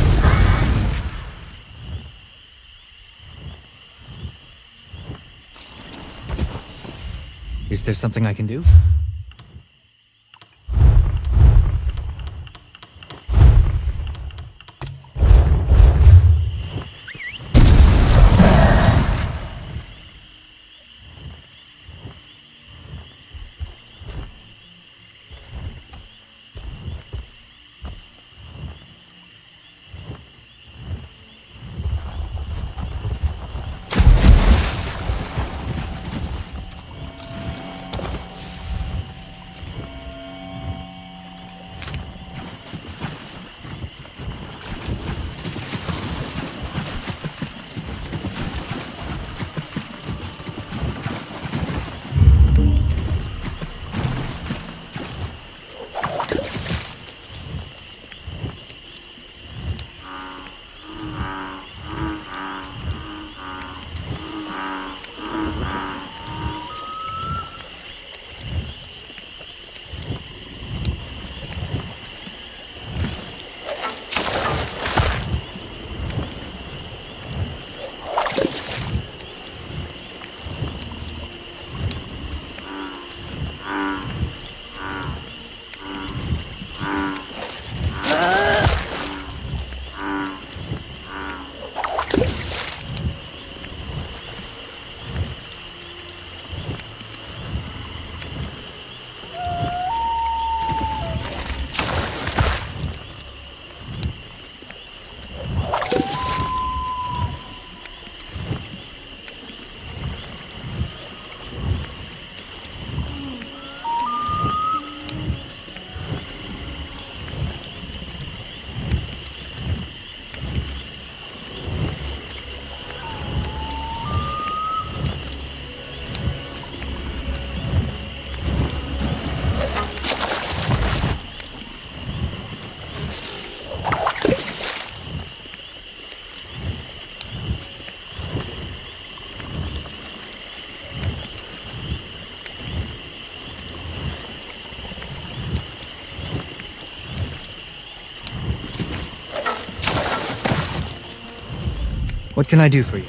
Speaker 7: Is there something I can do? What can I do for you?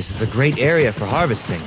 Speaker 7: This is a great area for harvesting.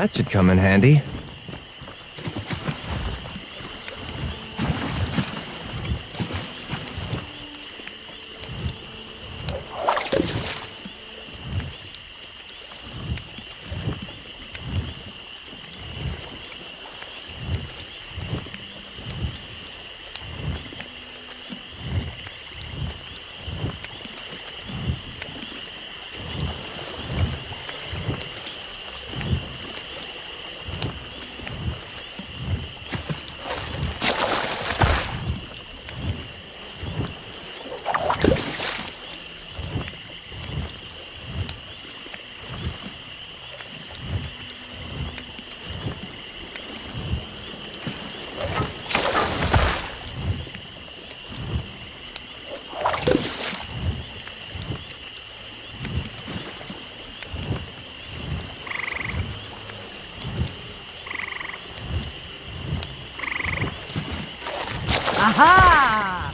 Speaker 7: That should come in handy.
Speaker 5: Aha!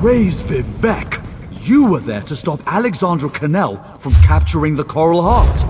Speaker 12: Praise Vivek! You were there to stop Alexandra Cannell from capturing the Coral Heart.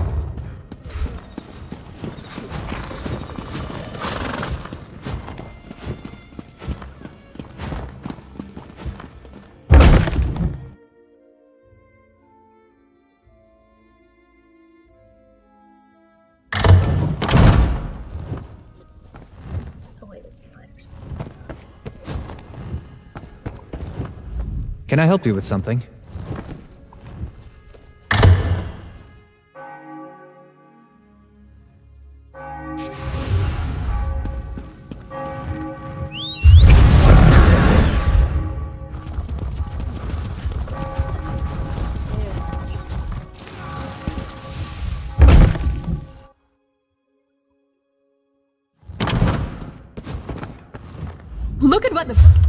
Speaker 7: Can I help you with something?
Speaker 2: Look at what the...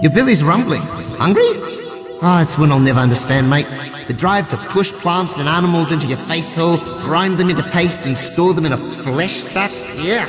Speaker 11: Your belly's rumbling. Hungry? Oh, it's one I'll never understand, mate. The drive to push plants and animals into your face hole, grind them into paste and store them in a flesh sack. Yeah.